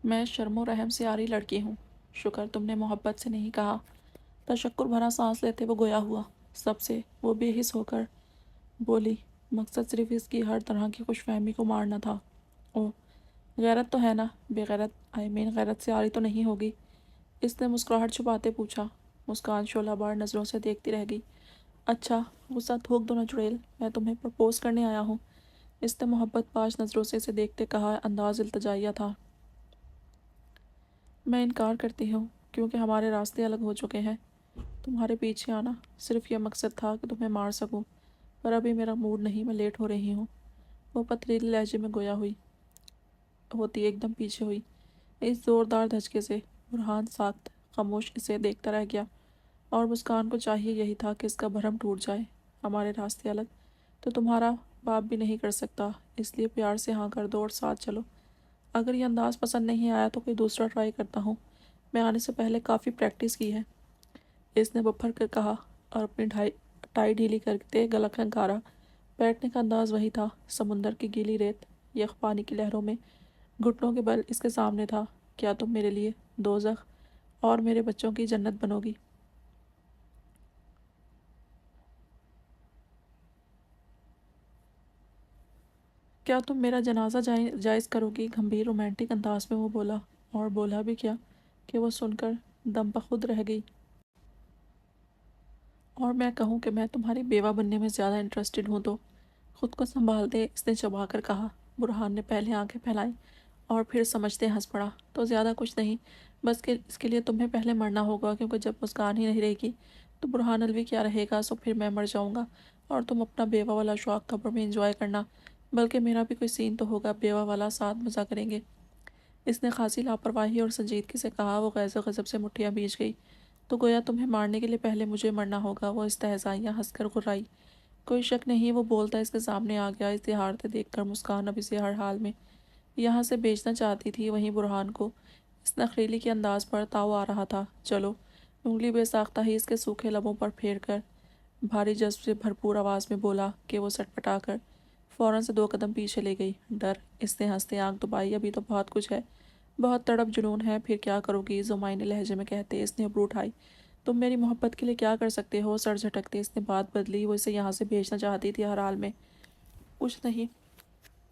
मैं शर्म और रहम से आरी लड़की हूँ। शुक्र तुमने मोहब्बत से नहीं कहा। तशक्कुर भरा सांस लेते वो गोया हुआ सबसे वो बेहिस होकर बोली, मकसद सिर्फ इसकी हर तरह की खुशफहमी को मारना था। ओह, गैरत तो है ना? बेगैरत गैरत से आरी तो नहीं होगी? इसने मुस्कुराहट छुपाते पूछा। मुस्कान शोलाबार नज़रों से देखती रह गई। अच्छा, गुस्सा थूक दो ना चुड़ैल, मैं तुम्हें प्रपोज करने आया हूँ। इसने मोहब्बत पाश नज़रों से इसे देखते कहा, अंदाज इल्तजाइया था। मैं इनकार करती हूँ क्योंकि हमारे रास्ते अलग हो चुके हैं। तुम्हारे पीछे आना सिर्फ यह मकसद था कि तुम्हें मार सकूं, पर अभी मेरा मूड नहीं, मैं लेट हो रही हूँ। वो पथरीले लहजे में गोया हुई होती एकदम पीछे हुई। इस जोरदार धचके से बुरहान साख्त खामोश इसे देखता रह गया और मुस्कान को चाहिए यही था कि इसका भरम टूट जाए। हमारे रास्ते अलग तो तुम्हारा बाप भी नहीं कर सकता, इसलिए प्यार से हाँ कर दो और साथ चलो। अगर ये अंदाज पसंद नहीं आया तो कोई दूसरा ट्राई करता हूँ, मैं आने से पहले काफ़ी प्रैक्टिस की है। इसने बफर कर कहा और अपनी टाई ढीली करके गला खंगारा। बैठने का अंदाज वही था, समुंदर की गीली रेत यख पानी की लहरों में घुटनों के बल इसके सामने था। क्या तुम मेरे लिए दोजख और मेरे बच्चों की जन्नत बनोगी? क्या तुम मेरा जनाजा जायज़ करोगी? गंभीर रोमांटिक अंदाज में वो बोला, और बोला भी क्या कि वो सुनकर दम बखुद रह गई। और मैं कहूँ कि मैं तुम्हारी बेवा बनने में ज़्यादा इंटरेस्टेड हूँ तो? खुद को संभाल दे, इसने चबा कर कहा। बुरहान ने पहले आंखें फैलाई और फिर समझते हंस पड़ा। तो ज़्यादा कुछ नहीं, बस कि इसके लिए तुम्हें पहले मरना होगा, क्योंकि जब मुस्कान ही नहीं रहेगी तो बुरहान अलवी क्या रहेगा। सो फिर मैं मर जाऊँगा और तुम अपना बेवा वाला शौक कब्र में इंजॉय करना। बल्कि मेरा भी कोई सीन तो होगा, बेवा वाला, साथ मज़ा करेंगे। इसने खासी लापरवाही और संजीदगी से कहा। वो गैज़ गज़ब से मुठ्ठियाँ भींच गई। तो गोया तुम्हें मारने के लिए पहले मुझे मरना होगा? वो इस्तेहज़ाइयाँ हंसकर घुर्राई। कोई शक नहीं, वो बोलता इसके सामने आ गया। इसे हारते देखकर मुस्कान अब इसे हर हाल में यहाँ से बेचना चाहती थी। वहीं बुरहान को इस नखरीली के अंदाज पर ताव आ रहा था। चलो, उंगली बेसाख्ता ही इसके सूखे लबों पर फेर कर भारी जज्ब से भरपूर आवाज़ में बोला कि वो सटपटा कर फौरन से 2 कदम पीछे ले गई। डर? इसने हंसते आंख दबाई। अभी तो बहुत कुछ है, बहुत तड़प जुनून है, फिर क्या करोगी? ज़ुमाइने लहजे में कहते इसने अबरू उठाई। तुम मेरी मोहब्बत के लिए क्या कर सकते हो? सर झटकते इसने बात बदली। वो इसे यहाँ से भेजना चाहती थी हर हाल में। कुछ नहीं,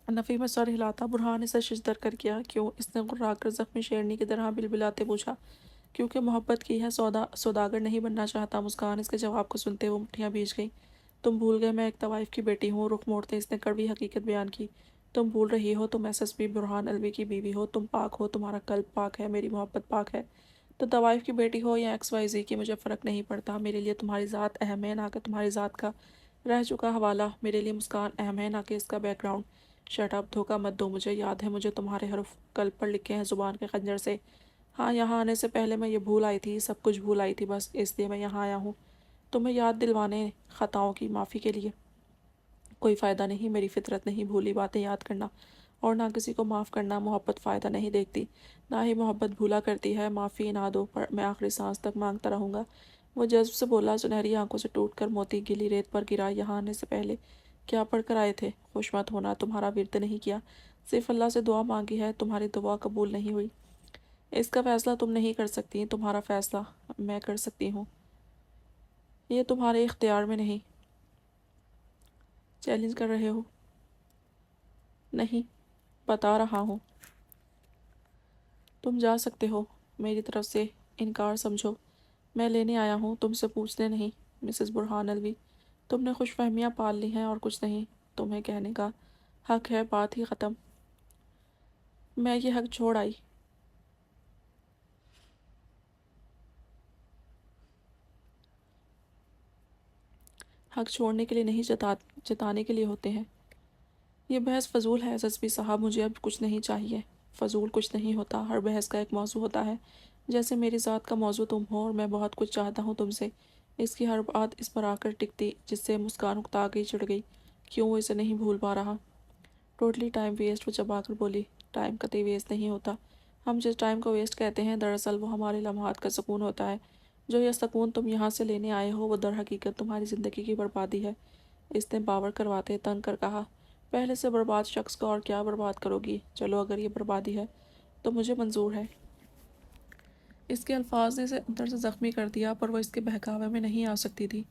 नफ़ी में सर हिलाता बुरहान इसे शिजदर कर किया। क्यों? इसने गुर्राकर जख्मी शेरनी की तरह बिलबिलाते पूछा। क्योंकि मोहब्बत की है, सौदागर नहीं बनना चाहता। मुस्कान इसके जवाब को सुनते वो मुठ्ठियाँ भींच गई। तुम भूल गए मैं एक तवाइफ की बेटी हूँ। रुख मोड़ते इसने कड़वी हकीकत बयान की। तुम भूल रही हो, तुम एसएसपी बुरहान अलवी की बीवी हो। तुम पाक हो, तुम्हारा कल्ब पाक है, मेरी मोहब्बत पाक है। तो तवाइफ की बेटी हो या XYZ की, मुझे फ़र्क नहीं पड़ता। मेरे लिए तुम्हारी ज़ात अहम है, ना कि तुम्हारी ज़ात का रह चुका हवाला। मेरे लिए मुस्कान अहम है, ना कि इसका बैकग्राउंड। शट अप, धोखा मत दो मुझे। याद है मुझे तुम्हारे हर्फ कल्ब पर लिखे हैं ज़ुबान के खंजर से। हाँ, यहाँ आने से पहले मैं ये भूल आई थी, सब कुछ भूल आई थी, बस इसलिए मैं यहाँ आया हूँ तुम्हें याद दिलवाने, ख़ताओं की माफ़ी के लिए। कोई फ़ायदा नहीं, मेरी फितरत नहीं भूली बातें याद करना, और ना किसी को माफ़ करना। मोहब्बत फ़ायदा नहीं देखती, ना ही मोहब्बत भूला करती है। माफ़ी ना दो, पर मैं आखिरी सांस तक मांगता रहूँगा। वो जज्ब से बोला। सुनहरी आंखों से टूट कर मोती गीली रेत पर गिरा। यहाँ आने से पहले क्या पढ़ कर आए थे? खुश मत होना, तुम्हारा विर्द नहीं किया, सिर्फ अल्लाह से दुआ मांगी है। तुम्हारी दुआ कबूल नहीं हुई। इसका फ़ैसला तुम नहीं कर सकती, तुम्हारा फ़ैसला मैं कर सकती हूँ। ये तुम्हारे इख्तियार में नहीं। चैलेंज कर रहे हो? नहीं, बता रहा हूँ। तुम जा सकते हो, मेरी तरफ से इनकार समझो। मैं लेने आया हूँ, तुमसे पूछने नहीं। मिसेस बुरहान अलवी, तुमने खुशफहमियाँ पाल ली हैं और कुछ नहीं। तुम्हें कहने का हक है, बात ही ख़त्म। मैं ये हक छोड़ आई। हक छोड़ने के लिए नहीं, जताने के लिए होते हैं। ये बहस फजूल है एसएसपी साहब, मुझे अब कुछ नहीं चाहिए। फजूल कुछ नहीं होता, हर बहस का एक मौजू होता है। जैसे मेरी ज़ात का मौजू तुम हो, और मैं बहुत कुछ चाहता हूँ तुमसे। इसकी हर बात इस पर आकर टिकती, जिससे मुस्कान उकता गई, चिढ़ गई। क्यों वो इसे नहीं भूल पा रहा? टोटली टाइम वेस्ट, वो चबाकर बोली। टाइम कतई वेस्ट नहीं होता। हम जिस टाइम को वेस्ट कहते हैं, दरअसल वो हमारे लम्हात का सुकून होता है। जो यह सुकून तुम यहाँ से लेने आए हो, वो दर हकीकत तुम्हारी ज़िंदगी की बर्बादी है। इसने बावर करवाते तंग कर कहा। पहले से बर्बाद शख्स को और क्या बर्बाद करोगी? चलो, अगर ये बर्बादी है تو مجھے منظور ہے۔ اس کے الفاظ نے اسے اندر سے زخمی کر دیا، پر وہ اس کے بہکاوے میں نہیں آ سکتی تھی۔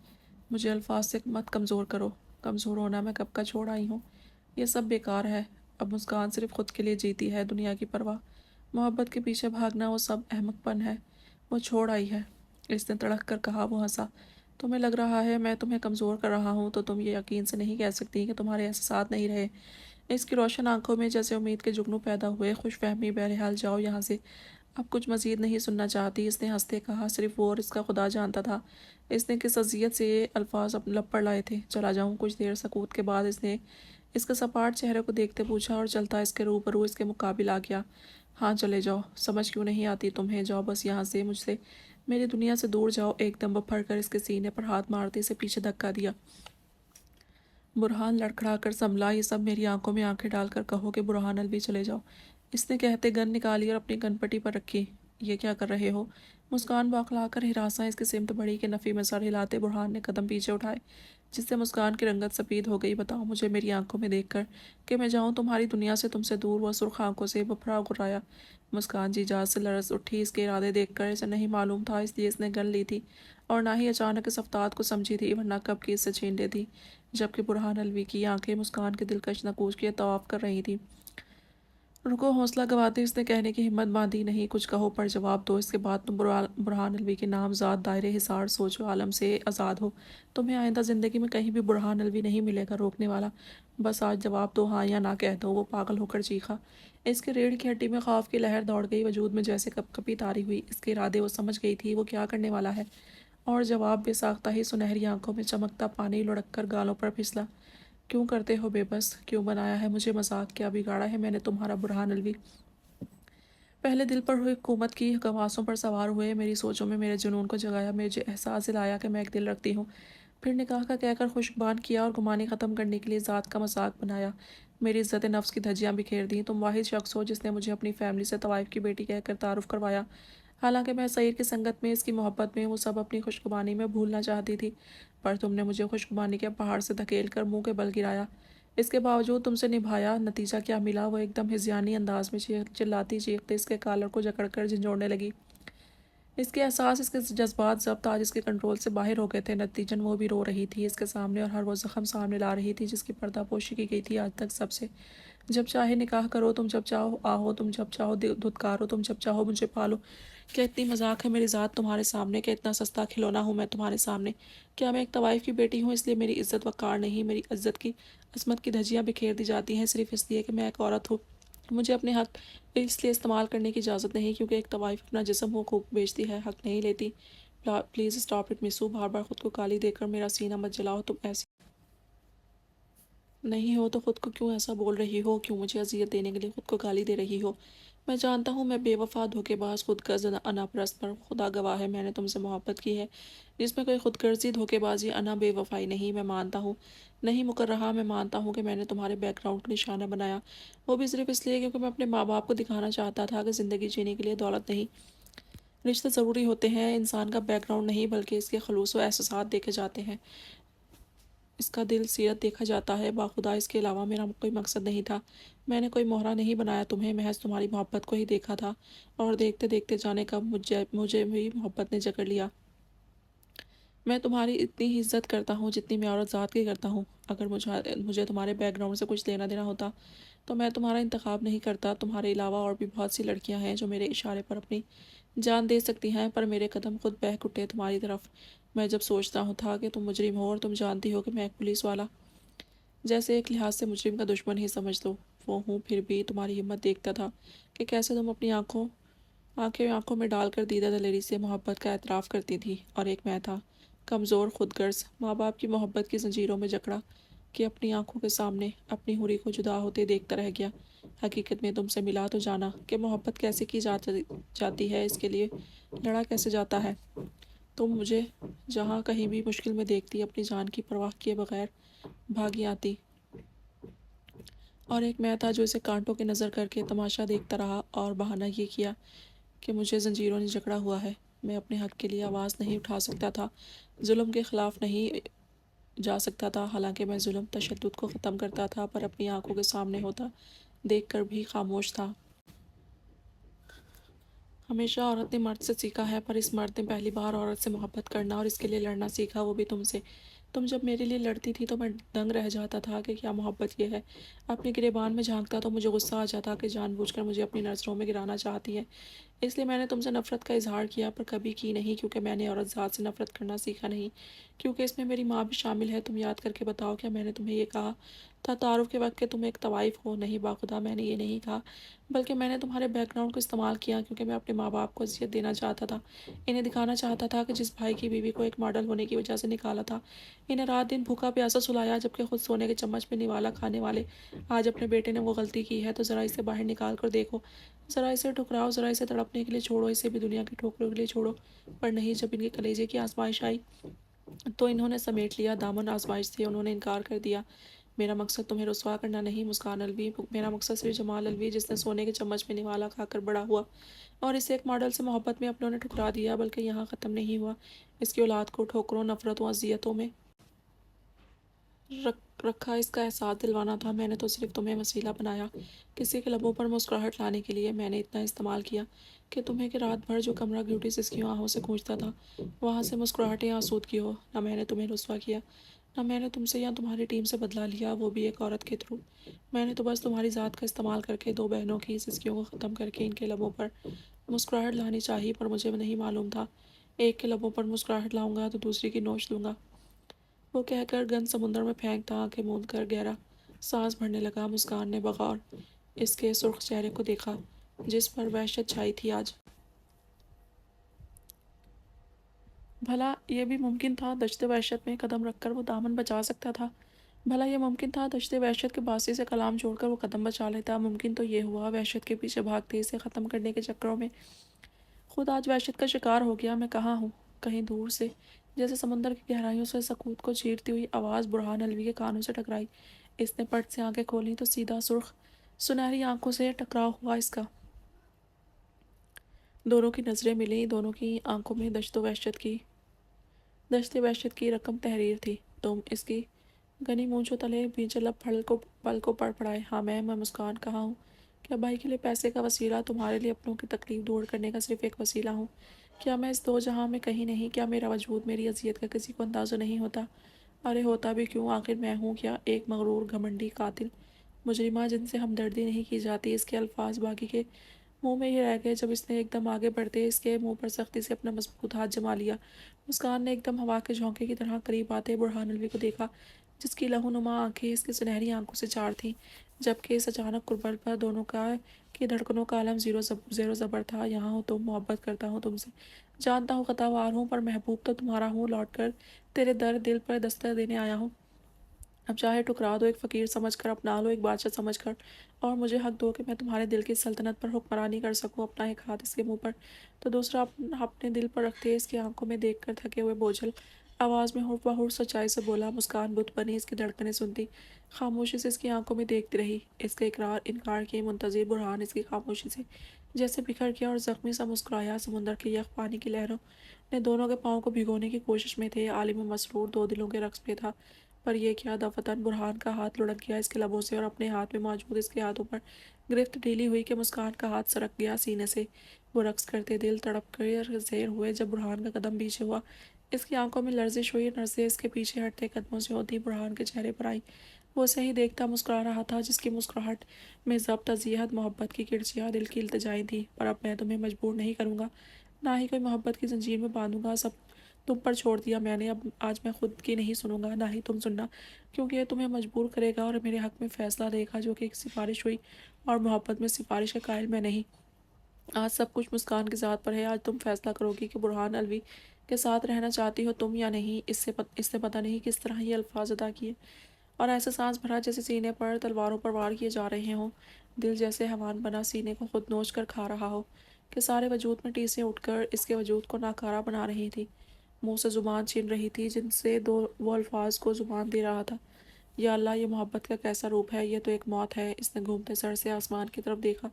مجھے الفاظ سے مت کمزور کرو، کمزور ہونا میں کب کا چھوڑ آئی ہوں، یہ سب بیکار ہے۔ اب مسکان صرف خود کے لیے جیتی ہے، دنیا کی پرواہ، محبت کے پیچھے بھاگنا وہ سب احمق پن ہے، وہ چھوڑ آئی ہے۔ اس نے تڑک کر کہا۔ وہ ہنسا۔ تمہیں لگ رہا ہے میں تمہیں کمزور کر رہا ہوں تو تم یہ یقین سے نہیں کہہ سکتی کہ تمہارے احساسات نہیں رہے۔ اس کی روشن آنکھوں میں جیسے امید کے جگنو پیدا ہوئے۔ خوش فہمی، بہرحال جاؤ یہاں سے، اب کچھ مزید نہیں سننا چاہتی، اس نے ہنستے کہا۔ صرف وہ اور اس کا خدا جانتا تھا اس نے کس اذیت سے یہ الفاظ اپنے لب پر لائے تھے۔ چلا جاؤں؟ کچھ دیر سکوت کے بعد اس نے اس کے سپاٹ چہرے کو دیکھتے پوچھا، اور چلتا اس کے روبرو اس کے مقابل آ گیا۔ ہاں چلے جاؤ، سمجھ کیوں نہیں آتی تمہیں؟ جاؤ بس یہاں سے، مجھ سے، میری دنیا سے دور جاؤ۔ ایک دم بپھڑ کر اس کے سینے پر ہاتھ مارتے اسے پیچھے دھکا دیا۔ برہان لڑکھڑا کر سنبھلا۔ یہ سب میری آنکھوں میں آنکھیں ڈال کر کہو کہ برہان الوی چلے جاؤ، اس نے کہتے گن نکالی اور اپنی گن پٹی پر رکھی۔ یہ کیا کر رہے ہو؟ مسکان بوکھلا کر ہراساں اس کی سمت بڑھی کہ نفی میں سر ہلاتے برہان نے قدم پیچھے اٹھائے، جس سے مسکان کی رنگت سفید ہو گئی۔ بتاؤ مجھے میری آنکھوں میں دیکھ کر کہ میں جاؤں تمہاری دنیا سے، تم سے دور؟ وہ سرخ آنکھوں سے بپھرا گرایا۔ مسکان جی جاز سے لرز اٹھی۔ اس کے ارادے دیکھ کر اسے نہیں معلوم تھا، اس لیے اس نے گن لی تھی، اور نہ ہی اچانک اس افتاد کو سمجھی تھی، ورنہ کب کی اس سے چھین لیتی، جبکہ برہان الوی کی آنکھیں مسکان کے دلکش نقوش کے طواف کر رہی تھیں۔ رکو، حوصلہ گواتے اس نے کہنے کی ہمت باندھی۔ نہیں، کچھ کہو پر جواب دو، اس کے بعد تم برہان الوی کے نام زاد دائرے حصار سوچ و عالم سے آزاد ہو، تمہیں آئندہ زندگی میں کہیں بھی برہان الوی نہیں ملے گا روکنے والا۔ بس آج جواب دو، ہاں یا نہ کہہ دو۔ وہ پاگل ہو کر چیخا۔ اس کے ریڑھ کی ہڈی میں خوف کی لہر دوڑ گئی، وجود میں جیسے کپ کپی طاری ہوئی۔ اس کے ارادے وہ سمجھ گئی تھی، وہ کیا کرنے والا ہے، اور جواب بے ساختہ ہی سنہری آنکھوں میں چمکتا پانی لڑک کر گالوں پر پھسلا۔ کیوں کرتے ہو بے بس؟ کیوں بنایا ہے مجھے مذاق؟ کیا بگاڑا ہے میں نے تمہارا برہان الوی؟ پہلے دل پر ہوئی حکومت کی گواسوں پر سوار ہوئے، میری سوچوں میں میرے جنون کو جگایا، مجھے احساس دلایا کہ میں ایک دل رکھتی ہوں، پھر نکاح کا کہہ کر خشکبان کیا اور گمانی ختم کرنے کے لیے ذات کا مذاق بنایا، میری عزت نفس کی دھجیاں بکھیر دیں۔ تم واحد شخص ہو جس نے مجھے اپنی فیملی سے طوائف کی بیٹی کہہ کر تعارف کروایا، حالانکہ میں سعید کی سنگت میں، اس کی محبت میں، وہ سب اپنی خشکبانی میں بھولنا چاہتی تھی، پر تم نے مجھے خشکبانی کے پہاڑ سے دھکیل کر منہ کے بل گرایا۔ اس کے باوجود تم سے نبھایا، نتیجہ کیا ملا؟ وہ ایک دم ہذیانی انداز میں چلاتی چیختے اس کے کالر کو جکڑ کر جھنجھوڑنے لگی۔ اس کے احساس، اس کے جذبات ضبط آج اس کے کنٹرول سے باہر ہو گئے تھے، نتیجن وہ بھی رو رہی تھی اس کے سامنے، اور ہر وہ زخم سامنے لا رہی تھی جس کی پردہ پوشی کی گئی تھی آج تک سب سے۔ جب چاہے نکاح کرو تم، جب چاہو آہو تم، جب چاہو دھتکارو تم، جب چاہو مجھے پالو۔ کیا اتنی مذاق ہے میری ذات تمہارے سامنے؟ کیا اتنا سستا کھلونا ہوں میں تمہارے سامنے؟ کیا میں ایک طوائف کی بیٹی ہوں اس لیے میری عزت وقار نہیں؟ میری عزت کی عصمت کی دھجیاں بکھیر دی جاتی ہیں صرف اس لیے کہ میں ایک عورت ہوں؟ مجھے اپنے حق اس لیے استعمال کرنے کی اجازت نہیں کیونکہ ایک طوائف اپنا جسم حقوق بیچتی ہے، حق نہیں لیتی۔ پلیز اسٹاپ اٹ مسو، بار بار خود کو گالی دے کر میرا سینہ مت جلاؤ، تم ایسی نہیں ہو تو خود کو کیوں ایسا بول رہی ہو؟ کیوں مجھے اذیت دینے کے لیے خود کو گالی دے رہی ہو؟ میں جانتا ہوں میں بے وفا، دھوکے باز، خود غرض، انا پرست، پر خدا گواہ ہے میں نے تم سے محبت کی ہے جس میں کوئی خود غرضی، دھوکے بازی، انا، بے وفائی نہیں۔ میں مانتا ہوں، نہیں مکر رہا، میں مانتا ہوں کہ میں نے تمہارے بیک گراؤنڈ کو نشانہ بنایا، وہ بھی صرف اس لیے کیونکہ میں اپنے ماں باپ کو دکھانا چاہتا تھا کہ زندگی جینے کے لیے دولت نہیں، رشتے ضروری ہوتے ہیں، انسان کا بیک گراؤنڈ نہیں بلکہ اس کے خلوص و احساسات دیکھے جاتے ہیں، اس کا دل، سیرت دیکھا جاتا ہے۔ باخدا اس کے علاوہ میرا کوئی مقصد نہیں تھا، میں نے کوئی مہرہ نہیں بنایا تمہیں، محض تمہاری محبت کو ہی دیکھا تھا، اور دیکھتے دیکھتے جانے کب مجھے بھی محبت نے جکڑ لیا۔ میں تمہاری اتنی ہی عزت کرتا ہوں جتنی میں عورت ذات کی کرتا ہوں۔ اگر مجھے تمہارے بیک گراؤنڈ سے کچھ لینا دینا ہوتا تو میں تمہارا انتخاب نہیں کرتا۔ تمہارے علاوہ اور بھی بہت سی لڑکیاں ہیں جو میرے اشارے پر اپنی جان دے سکتی ہیں، پر میرے قدم خود بہک اٹھے تمہاری طرف۔ میں جب سوچتا ہوں تھا کہ تم مجرم ہو، اور تم جانتی ہو کہ میں ایک پولیس والا، جیسے ایک لحاظ سے مجرم کا دشمن ہی سمجھ لو وہ ہوں، پھر بھی تمہاری ہمت دیکھتا تھا کہ کیسے تم اپنی آنکھوں میں ڈال کر دیدہ دلیری سے محبت کا اعتراف کرتی تھی، اور ایک میں تھا، کمزور، خود غرض، ماں باپ کی محبت کی زنجیروں میں جکڑا، کہ اپنی آنکھوں کے سامنے اپنی حوری کو جدا ہوتے دیکھتا رہ گیا۔ حقیقت میں تم سے ملا تو جانا کہ محبت کیسے کی جاتی ہے، اس کے لیے لڑا کیسے جاتا ہے۔ تم مجھے جہاں کہیں بھی مشکل میں دیکھتی، اپنی جان کی پرواہ کیے بغیر بھاگی آتی، اور ایک میں تھا جو اسے کانٹوں کی نظر کر کے تماشا دیکھتا رہا، اور بہانہ یہ کیا کہ مجھے زنجیروں نے جکڑا ہوا ہے، میں اپنے حق کے لیے آواز نہیں اٹھا سکتا تھا، ظلم کے خلاف نہیں جا سکتا تھا، حالانکہ میں ظلم، تشدد کو ختم کرتا تھا، پر اپنی آنکھوں کے سامنے ہوتا دیکھ کر بھی خاموش تھا۔ हमेशा औरत ने मर्द से सीखा है, पर इस मर्द ने पहली बार औरत से मोहब्बत करना और इसके लिए लड़ना सीखा, वो भी तुमसे। तुम जब मेरे लिए लड़ती थी तो मैं दंग रह जाता था कि क्या मोहब्बत ये है। अपने गिरेबान में झांकता तो मुझे गुस्सा आ जाता कि जानबूझकर मुझे अपनी नज़रों में गिराना चाहती है। इसलिए मैंने तुमसे नफ़रत का इजहार किया, पर कभी की नहीं, क्योंकि मैंने औरत ज़ात से नफ़रत करना सीखा नहीं, क्योंकि इसमें मेरी माँ भी शामिल है। तुम याद करके बताओ, क्या मैंने तुम्हें ये कहा था तारुफ के वक्त कि तुम एक तवाइफ हो? नहीं बाखुदा, मैंने ये नहीं कहा, बल्कि मैंने तुम्हारे बैकग्राउंड को इस्तेमाल किया, क्योंकि मैं अपने माँ बाप को अजियत देना चाहता था। इन्हें दिखाना चाहता था कि जिस भाई की बीवी को एक मॉडल होने की वजह से निकाला था, इन्हें रात दिन भूखा प्यासा सुलाया, जबकि खुद सोने के चम्मच में निवाला खाने वाले आज अपने बेटे ने वो गलती की है तो ज़रा इसे बाहर निकाल कर देखो, ज़रा इसे ठुकराओ, ज़रा इसे तड़पने के लिए छोड़ो, इसे भी दुनिया की ठोकरों के लिए छोड़ो। पर नहीं, जब इनके कलेजे की आजमाइश आई तो इन्होंने समेट लिया दामन। आजमाइश से उन्होंने इनकार कर दिया। मेरा मकसद तुम्हें रुसवा करना नहीं मुस्कान अलवी, मेरा मकसद सिर्फ जमाल अलवी, जिसने सोने के चम्मच में निवाला खाकर बड़ा हुआ और इसे एक मॉडल से मोहब्बत में अपनों ने ठुकरा दिया, बल्कि यहाँ ख़त्म नहीं हुआ। इसकी औलाद को ठोकरों, नफरतों, अजियतों में रखा इसका एहसास दिलवाना था। मैंने तो सिर्फ तुम्हें वसीला बनाया, किसी के लबों पर मुस्कुराहट लाने के लिए। मैंने इतना इस्तेमाल किया कि तुम्हें कि रात भर जो कमरा ब्यूटी सिस्की आहों से गूंजता था, वहाँ से मुस्कुराहटें आसूदगी हो। ना मैंने तुम्हें रुसवा किया, ना मैंने तुमसे या तुम्हारी टीम से बदला लिया, वो भी एक औरत के थ्रू। मैंने तो बस तुम्हारी ज़ात का इस्तेमाल करके दो बहनों की सिस्कियों को ख़त्म करके इनके लबों पर मुस्कुराहट लानी चाहिए, पर मुझे नहीं मालूम था एक के लबों पर मुस्कुराहट लाऊंगा तो दूसरी की नोच दूंगा। वो कहकर गंद समुद्र में फेंकता आंखें मूंद कर गहरा सांस भरने लगा। मुस्कान ने बगौर इसके सुर्ख चेहरे को देखा, जिस पर वहशत छाई थी आज। भला ये भी मुमकिन था दश्त वहशत में कदम रखकर वो दामन बचा सकता था? भला ये मुमकिन था दश्त वहशत के बासी से कलाम छोड़कर वो कदम बचा लेता? मुमकिन तो ये हुआ, वहशत के पीछे भागते इसे ख़त्म करने के चक्करों में खुद आज वहशत का शिकार हो गया। मैं कहाँ हूँ? कहीं दूर से, जैसे समंदर की गहराइयों से सकूत को चीरती हुई आवाज़ बुरहान अलवी के कानों से टकराई। इसने पट से आंखें खोली तो सीधा सुर्ख सुनहरी आंखों से टकराव हुआ इसका। दोनों की नज़रें मिली, दोनों की आंखों में दश्त वहशत की रकम तहरीर थी। तुम इसकी घनी मूंछों तले बीचल पल को पड़ पड़ाए। हाँ मैं मुस्कान कहाँ हूँ? क्या भाई के लिए पैसे का वसीला, तुम्हारे लिए अपनों की तकलीफ दूर करने का सिर्फ एक वसीला हूँ? क्या मैं इस दो जहाँ में कहीं नहीं? क्या मेरा वजूद, मेरी अजियत का किसी को अंदाज़ा नहीं होता? अरे होता भी क्यों, आखिर मैं हूँ क्या एक मगरूर, घमंडी, कातिल मुजरिमा जिनसे हमदर्दी नहीं की जाती? इसके अल्फाज बाकी के मुंह में ही रह गए जब इसने एकदम आगे बढ़ते इसके मुंह पर सख्ती से अपना मजबूत हाथ जमा लिया। मुस्कान ने एकदम हवा के झोंके की तरह करीब आते बुरहान अलवी को देखा, जिसकी लहूनुमा आंखें इसकी सुनहरी आंखों से चार थीं, जबकि इस अचानक कुर्बत पर दोनों का की धड़कनों का आलम ज़ेरो ज़बर था। यहाँ हो तुम, मोहब्बत करता हूँ तुमसे, जानता हूँ खतावार हूँ, पर महबूब तो तुम्हारा हूँ। लौट कर तेरे दर दिल पर दस्तक देने आया हूँ। अब चाहे ठुकरा दो एक फ़कीर समझकर, अपना लो एक बादशाह समझकर, और मुझे हक दो कि मैं तुम्हारे दिल की सल्तनत पर हुक्मरानी कर सकूं। अपना एक हाथ इसके मुंह पर तो दूसरा अपने दिल पर रखते इसकी आंखों में देखकर थके हुए बोझल आवाज़ में हुर्फ बहुर सच्चाई से बोला। मुस्कान बुत बनी इसकी धड़कनें सुनती, खामोशी से इसकी आंखों में देखती रही। इसके इनकार के मुंतज़िर बुरहान इसकी खामोशी से जैसे बिखर गया और ज़ख्मी सा मुस्कुराया। समुंदर के यख पानी की लहरों ने दोनों के पाँव को भिगोने की कोशिश में थे। आलिम मसरूर दो दिलों के रक्स पे था, पर यह क्या दफतन बुरहान का हाथ लुढ़क गया इसके लबों से और अपने हाथ में मौजूद इसके हाथों पर गिरफ्त ढीली हुई कि मुस्कान का हाथ सरक गया सीने से। वो रक्स करते दिल तड़प कर ज़ेर हुए जब बुरहान का कदम पीछे हुआ। इसकी आंखों में लर्जिश हुई, नज़रें इसके पीछे हटते कदमों से होती बुरहान के चेहरे पर आई। वो उसे ही देखता मुस्कुरा रहा था, जिसकी मुस्कुराहट में ज़ब्त अज़ियत मोहब्बत की किरचियाँ दिल की इल्तिजाएं थी। पर अब मैं तुम्हें मजबूर नहीं करूँगा, ना ही कोई मोहब्बत की जंजीर में बांधूंगा। सब तुम पर छोड़ दिया मैंने, अब आज मैं खुद की नहीं सुनूंगा, ना ही तुम सुनना, क्योंकि ये तुम्हें मजबूर करेगा और मेरे हक में फ़ैसला देगा, जो कि एक सिफारिश हुई, और मोहब्बत में सिफारिश का कायल मैं नहीं। आज सब कुछ मुस्कान की ज़ात पर है। आज तुम फैसला करोगी कि बुरहान अलवी के साथ रहना चाहती हो तुम या नहीं। इससे पता नहीं किस तरह ये अल्फाज अदा किए और ऐसे सांस भरा जैसे सीने पर तलवारों पर वार किए जा रहे हों। दिल जैसे हवान बना सीने को खुद नोच कर खा रहा हो कि सारे वजूद में टीसें उठकर इसके वजूद को नाकारा बना रही थी। मुंह से ज़ुबान छीन रही थी, जिनसे दो वो अल्फाज को ज़ुबान दे रहा था। या अल्लाह, ये मोहब्बत का कैसा रूप है, ये तो एक मौत है। इसने घूमते सर से आसमान की तरफ देखा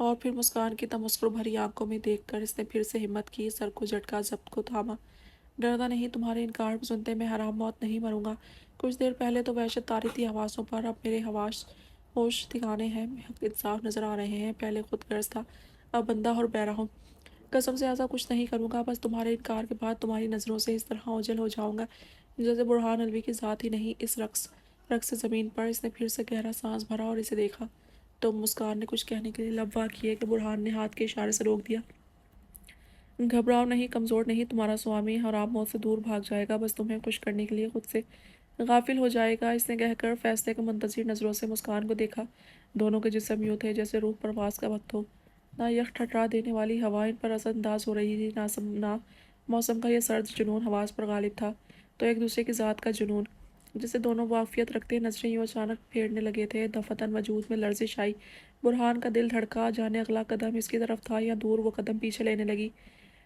और फिर मुस्कान की तमस्कुर भरी आंखों में देखकर इसने फिर से हिम्मत की, सर को झटका, जब्त को थामा। डरदा नहीं, तुम्हारे इनकार को सुनते मैं हराम मौत नहीं मरूंगा। कुछ देर पहले तो वहशत तारी थी हवासों पर, अब मेरे हवास होश ठिकाने हैं, हक इंसाफ नजर आ रहे हैं। पहले खुद गर्ज था, अब बंदा और बहरा हूँ। कसम से ऐसा कुछ नहीं करूँगा, बस तुम्हारे इनकार के बाद तुम्हारी नज़रों से इस तरह ओझल हो जाऊँगा जैसे बुरहान अलवी की ज़ात ही नहीं। इस रक्स रक्स ज़मीन पर इसने फिर से गहरा सांस भरा और इसे देखा। तो मुस्कान ने कुछ कहने के लिए लब्बा किए कि बुरहान ने हाथ के इशारे से रोक दिया। घबराओ नहीं, कमज़ोर नहीं, तुम्हारा स्वामी हराम मौत से दूर भाग जाएगा, बस तुम्हें खुश करने के लिए खुद से गाफिल हो जाएगा। इसने कहकर फैसले के मुंतज़िर नज़रों से मुस्कान को देखा। दोनों के जिस्म यूँ थे जैसे रूह परवास का वक्त हो। ना यख ठठरा देने वाली हवा इन पर असरअंदाज हो रही थी, ना मौसम का यह सर्द जुनून हवास पर गालिब था, तो एक दूसरे की ज़ात का जुनून, जिसे दोनों वाक़फियत रखते नजरें यूँ अचानक फेरने लगे थे। दफतन वजूद में लर्जिश आई। बुरहान का दिल धड़का, जाने अगला कदम इसकी तरफ था या दूर वो कदम पीछे लेने लगी।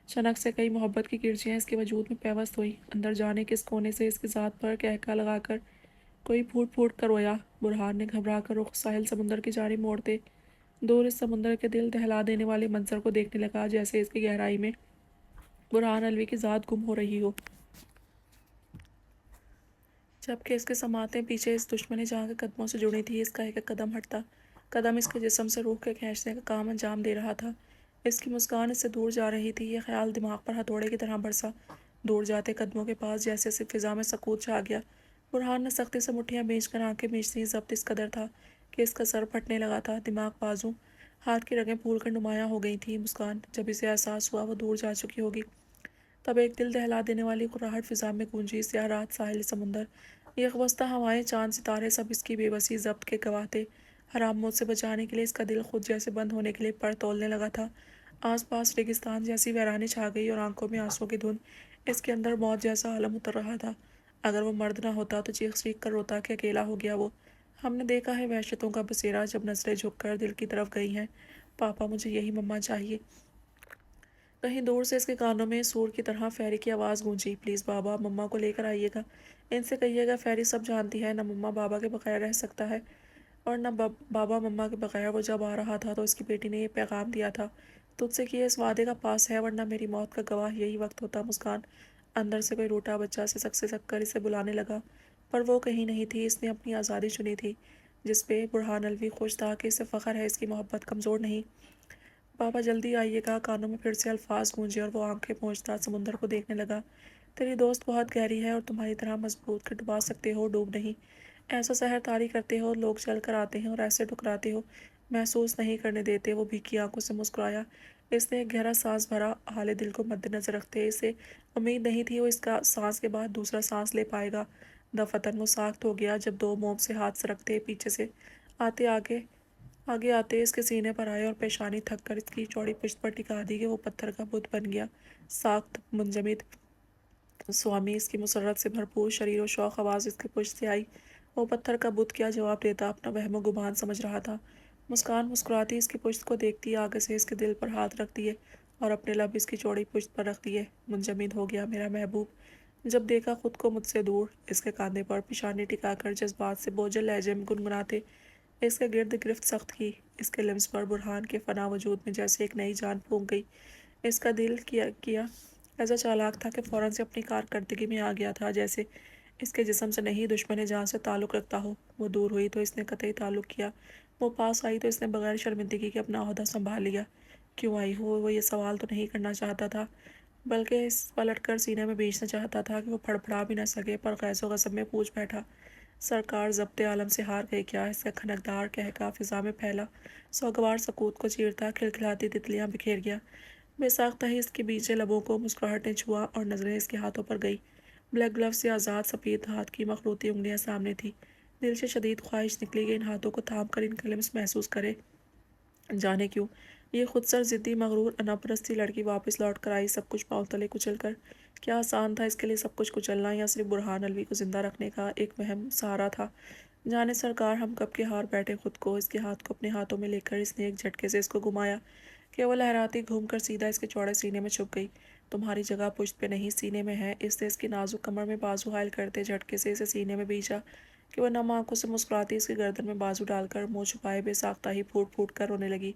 शनक से कई मोहब्बत की किरचियाँ इसके वजूद में पैवस्त हुई। अंदर जाने किस कोने से इसकी ज़ात पर कहका लगाकर कोई फूट फूट कर रोया। बुरहान ने घबरा कर रुख साहिल समुंदर की जानिब मोड़ते दूर इस समुंदर के दिल दहला देने वाले मंजर को देखने लगा, जैसे इसकी गहराई में बुरहान अलवी की ज़ात गुम हो रही हो, जबकि इसके समाते पीछे इस दुश्मनी जहाँ के कदमों से जुड़ी थी। इसका एक एक कदम हटता कदम इसके जिस्म से रूह के खींचने का काम अंजाम दे रहा था। इसकी मुस्कान इससे दूर जा रही थी। यह ख्याल दिमाग पर हथौड़े की तरह बरसा। दूर जाते कदमों के पास जैसे सिर्फ फिजा में सकूत छा गया। बुरहान ने सख्ती से मुठ्ठियाँ खींचकर आंखें मीचती जब्त इस कदर था कि इसका सर फटने लगा था। दिमाग बाजू हाथ की रगें फूल कर नुमायाँ हो गई थी। मुस्कान जब इसे एहसास हुआ वो दूर जा चुकी होगी, तब एक दिल दहला देने वाली कुराहट फिजा में गूंजी। स्याह रात, साहिल समुंदर, यकवस्ता हवाएं, चांद सितारे, सब इसकी बेबसी जब्त के गवाते। हराम मौत से बचाने के लिए इसका दिल खुद जैसे बंद होने के लिए पर तोलने लगा था। आस पास रेगिस्तान जैसी वीरानी छा गई और आंखों में आंसू की धुंध। इसके अंदर मौत जैसा आलम उतर रहा था। अगर वो मर्द ना होता तो चीख चीख कर रोता कि अकेला हो गया वो। हमने देखा है वहशतों का बसेरा जब नजरें झुक कर दिल की तरफ गई हैं। पापा, मुझे यही मम्मा चाहिए। कहीं दूर से इसके कानों में सूर की तरह फेरी की आवाज़ गूंजी। प्लीज़ बाबा, मम्मा को लेकर आइएगा। इनसे कहिएगा फेरी सब जानती है, ना मम्मा बाबा के बगैर रह सकता है और ना बाबा मम्मा के बगैर। वो जब आ रहा था तो इसकी बेटी ने ये पैगाम दिया था, तुझसे किए इस वादे का पास है, वरना मेरी मौत का गवाह यही वक्त होता। मुस्कान अंदर से कोई रूठा बच्चा से सक कर इसे बुलाने लगा, पर वो कहीं नहीं थी। इसने अपनी आज़ादी चुनी थी, जिस पे बुरहान अलवी खुश था कि इसे फ़ख्र है। इसकी मोहब्बत कमज़ोर नहीं। पापा जल्दी आइएगा। कानों में फिर से अल्फाज गूंजे और वो आंखें पहुंचता समुंदर को देखने लगा। तेरी दोस्त बहुत गहरी है और तुम्हारी तरह मजबूत के डुबा सकते हो, डूब नहीं। ऐसा सहर तारी करते हो, लोग चल कर आते हैं और ऐसे ठुकराते हो, महसूस नहीं करने देते। वो भीगी आंखों से मुस्कुराया। इसने एक गहरा सांस भरा, हाले दिल को मद्देनजर रखते इसे उम्मीद नहीं थी वो इसका सांस के बाद दूसरा सांस ले पाएगा। दफतन वो साख्त हो गया जब दो मोम से हाथ सरकते पीछे से आते आगे आगे आते इसके सीने पर आए और पेशानी थक कर इसकी चौड़ी पुश्त पर टिका दी कि वो पत्थर का बुत बन गया। साख्त मुंजमिद स्वामी इसकी मुसर्रत से भरपूर शरीर और शौक आवाज़ इसके पुश्त से आई। वो पत्थर का बुत क्या जवाब देता, अपना वहमो गुमान समझ रहा था। मुस्कान मुस्कुराती इसकी पुश्त को देखती, आगे से इसके दिल पर हाथ रख दिए और अपने लब इसकी चौड़ी पुश्त पर रख दिए। मुंजमिद हो गया मेरा महबूब। जब देखा खुद को मुझसे दूर, इसके कांधे पर पिशानी टिकाकर जज्बात से बोझल लहजे में गुनगुनाते इसके गिर्द गिरफ्त सख्त की। इसके लिम्स पर बुरहान के फना वजूद में जैसे एक नई जान फूंक गई। इसका दिल किया ऐसा चालाक था कि फ़ौरन से अपनी कारकर्दगी में आ गया था, जैसे इसके जिस्म से नहीं दुश्मन जहाँ से ताल्लुक़ रखता हो। वो दूर हुई तो इसने कतई ताल्लुक़ किया, वो पास आई तो इसने बगैर शर्मिंदगी के अपना ओहदा संभाल लिया। क्यों आई हो, वो ये सवाल तो नहीं करना चाहता था, बल्कि इस पलट कर सीने में बीचना चाहता था कि वो फड़फड़ा भी न सके, पर गैसो गजब में पूछ बैठा, सरकार ज़ब्ते आलम से हार गई क्या? इसका खनकदार कहका फिजा में फैला, सोगवार सकूत को चीरता खिलखिलाती तितलियां बिखेर गया। बेसाख्ता ही इसके बीचे लबों को मुस्कुराहट ने छुआ और नज़रें इसके हाथों पर गई। ब्लैक ग्लव से आज़ाद सफ़ेद हाथ की मखरूती उंगलियां सामने थी। दिल से शदीद ख्वाहिश निकली कि इन हाथों को थाम कर इनके लिम्स महसूस करे। जाने क्यों ये खुदसर ज़िद्दी मगरूर अनापरस्ती लड़की वापस लौट कर आई, सब कुछ पाँव तले कुचल कर। क्या आसान था इसके लिए सब कुछ कुचलना, या सिर्फ बुरहान अलवी को ज़िंदा रखने का एक वहम सहारा था? जाने सरकार हम कब के हार बैठे खुद को। इसके हाथ को अपने हाथों में लेकर इसने एक झटके से इसको घुमाया कि वो लहराती घूमकर सीधा इसके चौड़े सीने में छुप गई। तुम्हारी जगह पुश्त पे नहीं सीने में है। इसने इसकी नाजुक कमर में बाजू हायल करते झटके से इसे सीने में बीचा कि वह नम आंखों से मुस्कुराती इसकी गर्दन में बाजू डालकर मुँह छुपाए बेसाख्ता ही फूट फूट कर रोने लगी।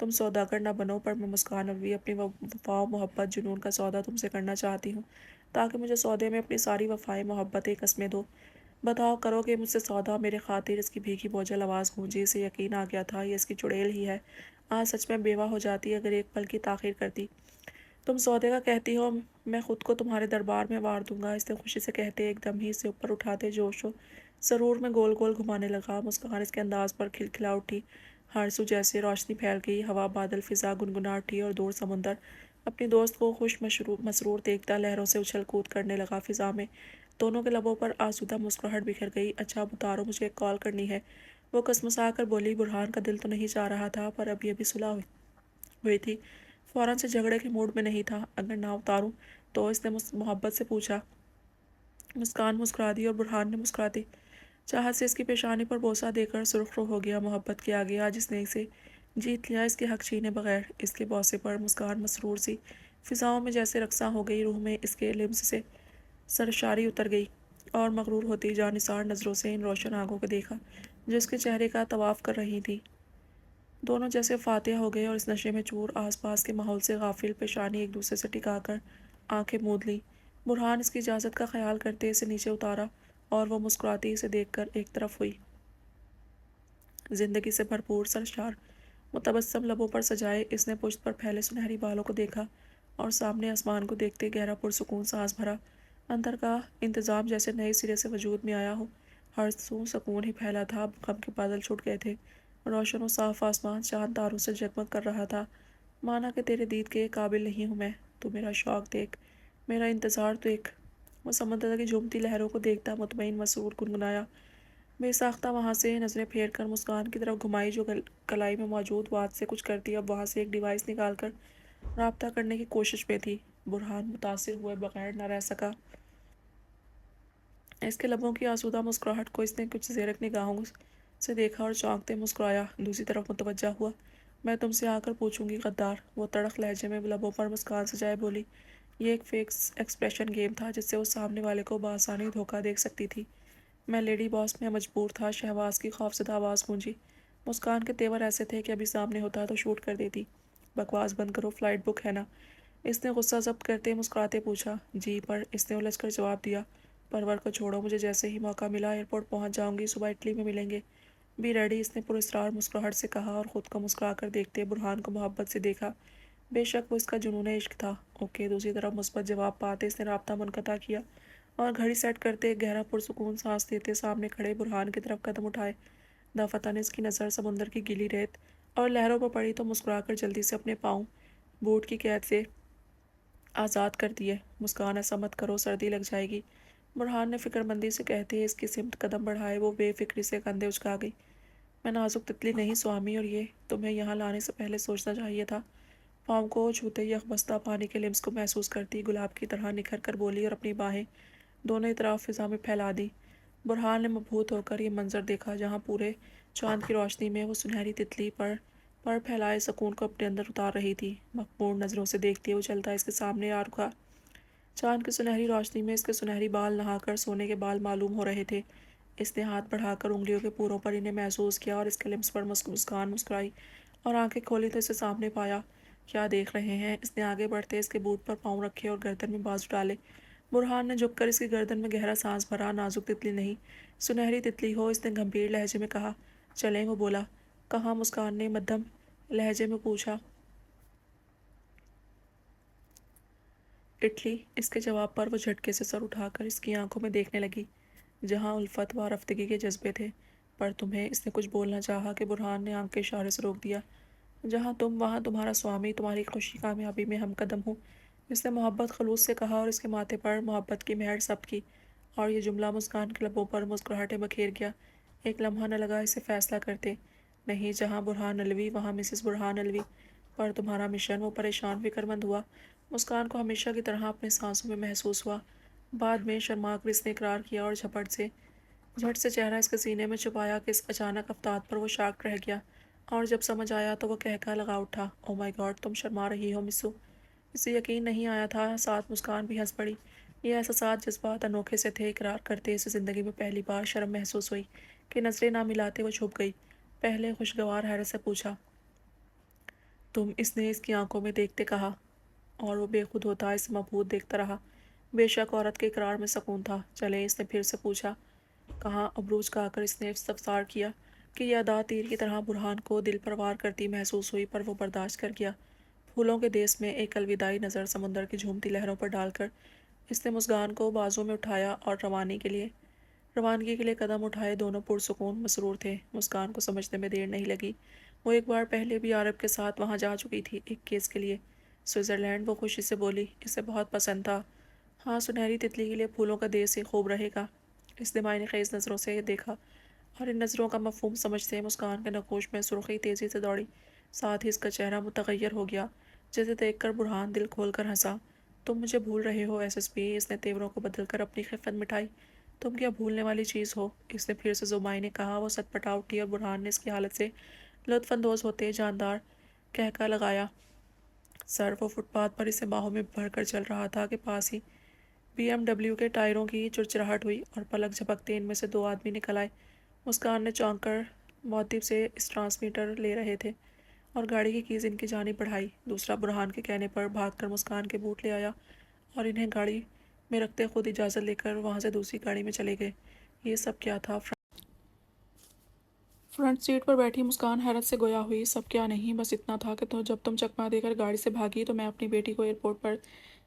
तुम सौदागर ना बनो, पर मैं मुस्कान अलवी अपनी वफा मोहब्बत जुनून का सौदा तुमसे करना चाहती हूँ, ताकि मुझे सौदे में अपनी सारी वफाएं मोहब्बतें कस्में दो। बताओ करोगे मुझसे सौदा मेरे खातिर? इसकी भीगी बोझल आवाज़ गूंजी। इसे यकीन आ गया था ये इसकी चुड़ैल ही है। आज सच में बेवा हो जाती अगर एक पल की ताख़ीर करती। तुम सौदे का कहती हो, मैं खुद को तुम्हारे दरबार में वार दूंगा, इसने खुशी से कहते एकदम ही से ऊपर उठाते जोशो सरूर में गोल गोल घुमाने लगा। मुस्कान इसके अंदाज पर खिलखिला उठी। हर सू जैसे रोशनी फैल गई, हवा बादल फिजा गुनगुना उठी और दूर समुंदर अपनी दोस्त को खुश मसरूर देखता लहरों से उछल कूद करने लगा फिजा में। दोनों के लबों पर आसूदा मुस्कुराहट बिखर गई। अच्छा अब उतारो, मुझे एक कॉल करनी है, वो कसमसा कर बोली। बुरहान का दिल तो नहीं चाह रहा था, पर अभी अभी सुलह हुई थी, फौरन से झगड़े के मूड में नहीं था। अगर ना उतारूं तो, इसने मोहब्बत से पूछा। मुस्कान मुस्कुरा दी और बुरहान ने मुस्कुराते चाहत से इसकी पेशानी पर बोसा देकर सुरखरू हो गया। मोहब्बत के आगे आज इसने इसे जीत लिया, इसके हक छीने बगैर। इसके बौसे पर मुस्कान मसरूर सी फिजाओं में जैसे रक्सा हो गई। रूह में इसके लिम्स से सरशारी उतर गई और मगरूर होती जानिसार नज़रों से इन रोशन आंखों को देखा जो इसके चेहरे का तवाफ कर रही थी। दोनों जैसे फातिहा हो गए और इस नशे में चूर आसपास के माहौल से गाफिल पेशानी एक दूसरे से टिकाकर आंखें मूंद ली। बुरहान इसकी इजाज़त का ख्याल करते इसे नीचे उतारा और वो मुस्कुराती इसे देखकर एक तरफ हुई। जिंदगी से भरपूर सरशार मुतबस्सम लबों पर सजाए इसने पुश्त पर फैले सुनहरी बालों को देखा और सामने आसमान को देखते गहरा पुरसुकून सांस भरा। अंदर का इंतज़ाम जैसे नए सिरे से वजूद में आया हो। हर सू सुकून ही फैला था। अब गम के बादल छुट गए थे। रोशन और साफ आसमान चांद तारों से जगमग कर रहा था। माना कि तेरे दीद के काबिल नहीं हूँ मैं, तू मेरा शौक देख, मेरा इंतज़ार देख। वो समंदर की झूमती लहरों को देखता मुतमईन मसरूर गुनगुनाया। बेसाख्ता वहाँ से नज़रें फेर कर मुस्कान की तरफ घुमाई जो कलाई में मौजूद वाद से कुछ करती। अब वहाँ से एक डिवाइस निकाल कर रब्ता करने की कोशिश में थी। बुरहान मुतासिर हुए बगैर न रह सका। इसके लबों की आसूदा मुस्कुराहट को इसने कुछ ज़ेरक निगाहों से देखा और चौंकते मुस्कुराया। दूसरी तरफ मुतवज्जा हुआ। मैं तुमसे आकर पूछूंगी गद्दार, वो तड़क लहजे में लबों पर मुस्कान सजाए बोली। ये एक फेक्स एक्सप्रेशन गेम था जिससे वो सामने वाले को बआसानी धोखा दे सकती थी। मैं लेडी बॉस में मजबूर था, शहबाज की खौफजदा आवाज़ गूंजी। मुस्कान के तेवर ऐसे थे कि अभी सामने होता तो शूट कर देती। बकवास बंद करो, फ्लाइट बुक है ना, इसने गुस्सा जब्त करते मुस्कुराते पूछा। जी, पर इसने उलझ कर जवाब दिया। परवर को छोड़ो, मुझे जैसे ही मौका मिला एयरपोर्ट पहुंच जाऊंगी, सुबह इटली में मिलेंगे। बी रेडी, इसने पुरस्कार मुस्कुराहट से कहा और ख़ुद को मुस्कुरा कर देखते बुरहान को मोहब्बत से देखा। बेशक वो इसका जुनून इश्क था। ओके, दूसरी तरफ मुस्बत जवाब पाते इसने राब्ता मुनक़ता किया और घड़ी सेट करते एक गहरा पुरसुकून सांस लेते सामने खड़े बुरहान की तरफ कदम उठाए। दफातन इसकी नज़र समुंदर की गीली रेत और लहरों पर पड़ी तो मुस्कुराकर जल्दी से अपने पाँव बूट की कैद से आज़ाद कर दिए। मुस्कान, ऐसा मत करो, सर्दी लग जाएगी, बुरहान ने फिक्रमंदी से कहते इसकी सिमत कदम बढ़ाए। वो बेफिक्री से कंधे उचका गई। मैं नाजुक तितली नहीं स्वामी, और ये तुम्हें यहाँ लाने से पहले सोचना चाहिए था। पाँव को छूते ही अखबस्ता पानी के लिम्स को महसूस करती गुलाब की तरह निखर कर बोली और अपनी बाहें दोनों ही तरफ फिजा में फैला दी। बुरहान ने मबहूत होकर ये मंजर देखा जहाँ पूरे चांद की रोशनी में वो सुनहरी तितली पर फैलाए सुकून को अपने अंदर उतार रही थी। मकबूल नज़रों से देखती वो चलता इसके सामने आ रुका। चांद की सुनहरी रोशनी में इसके सुनहरी बाल नहाकर सोने के बाल मालूम हो रहे थे। इसने हाथ बढ़ाकर उंगलियों के पूरों पर इन्हें महसूस किया और इसके लिप्स पर मुस्कान मुस्कुराई और आंखें खोली तो इसे सामने पाया। क्या देख रहे हैं, इसने आगे बढ़ते इसके बूट पर पाँव रखे और गर्दन में बाजू डाले। बुरहान ने झुककर इसकी गर्दन में गहरा सांस भरा। नाजुक तितली नहीं, सुनहरी तितली हो, इसने गंभीर लहजे में कहा। चलें, वो बोला। कहाँ, मुस्कान ने मध्यम लहजे में पूछा। इटली, इसके जवाब पर वो झटके से सर उठाकर इसकी आंखों में देखने लगी जहाँ उल्फत व रफ्तगी के जज्बे थे। पर तुम्हें, इसने कुछ बोलना चाहा कि बुरहान ने आंख के इशारे से रोक दिया। जहाँ तुम वहाँ तुम्हारा स्वामी, तुम्हारी खुशी कामयाबी में हम कदम हूँ, इसने मोहब्बत खलूस से कहा और इसके माथे पर मोहब्बत की मेहर सब्त की। और ये जुमला मुस्कान के लबों पर मुस्कुराहटें बखेर गया। एक लम्हा न लगा इसे फैसला करते। नहीं, जहाँ बुरहान अलवी वहाँ मिसेस बुरहान अलवी। पर तुम्हारा मिशन, वो परेशान फिक्रमंद हुआ। मुस्कान को हमेशा की तरह अपने सांसों में महसूस हुआ। बाद में शर्मा कर इसने इकरार किया और झट से चेहरा इसके सीने में छुपाया कि इस अचानक अफ्ताब पर वो शाक रह गया। और जब समझ आया तो वो कहका लगा उठा। ओ माय गॉड, तुम शर्मा रही हो मिसू। इसे यकीन नहीं आया था, साथ मुस्कान भी हंस पड़ी। ये एहसास जज्बात अनोखे से थे। इकरार करते इसे ज़िंदगी में पहली बार शर्म महसूस हुई कि नजरें ना मिलाते वो छुप गई। पहले खुशगवार हैरत से पूछा, तुम, इसने इसकी आंखों में देखते कहा और वो बेखुद होता इसे मबहूत देखता रहा। बेशक औरत के इकरार में सुकून था। चले, इसने फिर से पूछा। कहाँ, अबरूज का आकर इसने इस्तफसार किया कि यह अदा तीर की तरह बुरहान को दिल पर वार करती महसूस हुई, पर वो बर्दाश्त कर गया। پھولوں کے دیس میں ایک الوداعی نظر سمندر کی جھومتی لہروں پر ڈال کر اس نے مسکان کو بازو میں اٹھایا اور روانگی کے لیے قدم اٹھائے۔ دونوں پرسکون مسرور تھے۔ مسکان کو سمجھنے میں دیر نہیں لگی۔ وہ ایک بار پہلے بھی عارف کے ساتھ وہاں جا چکی تھی، ایک کیس کے لیے، سوئٹزرلینڈ۔ وہ خوشی سے بولی، اسے بہت پسند تھا۔ ہاں، سنہری تتلی کے لیے پھولوں کا دیس ہی خوب رہے گا۔ اس نے معنی خیز نظروں سے دیکھا اور ان نظروں کا مفہوم سمجھتے مسکان کے نقوش میں سرخی تیزی سے دوڑی، ساتھ ہی اس کا چہرہ متغیر ہو گیا، جسے دیکھ کر برہان دل کھول کر ہنسا۔ تم مجھے بھول رہے ہو ایس ایس پی؟ اس نے تیوروں کو بدل کر اپنی خفت مٹھائی۔ تم کیا بھولنے والی چیز ہو؟ اس نے پھر سے زوبائی نے کہا۔ وہ سٹ پٹا اٹھی اور برہان نے اس کی حالت سے لطف اندوز ہوتے جاندار کہکا لگایا۔ سر، وہ فٹ پاتھ پر اسے باہوں میں بھر کر چل رہا تھا کہ پاس ہی بی ایم ڈبلیو کے ٹائروں کی چرچراہٹ ہوئی اور پلک جھپکتے ان میں سے دو آدمی نکل آئے۔ مسکان نے چونک کر معدب سے اس ٹرانسمیٹر لے رہے تھے اور گاڑی کی کیز ان کی جانب بڑھائی۔ دوسرا برہان کے کہنے پر بھاگ کر مسکان کے بوٹ لے آیا اور انہیں گاڑی میں رکھتے خود اجازت لے کر وہاں سے دوسری گاڑی میں چلے گئے۔ یہ سب کیا تھا؟ فرنٹ سیٹ پر بیٹھی مسکان حیرت سے گویا ہوئی۔ سب کیا نہیں، بس اتنا تھا کہ جب تم چکما دے کر گاڑی سے بھاگی تو میں اپنی بیٹی کو ایئرپورٹ پر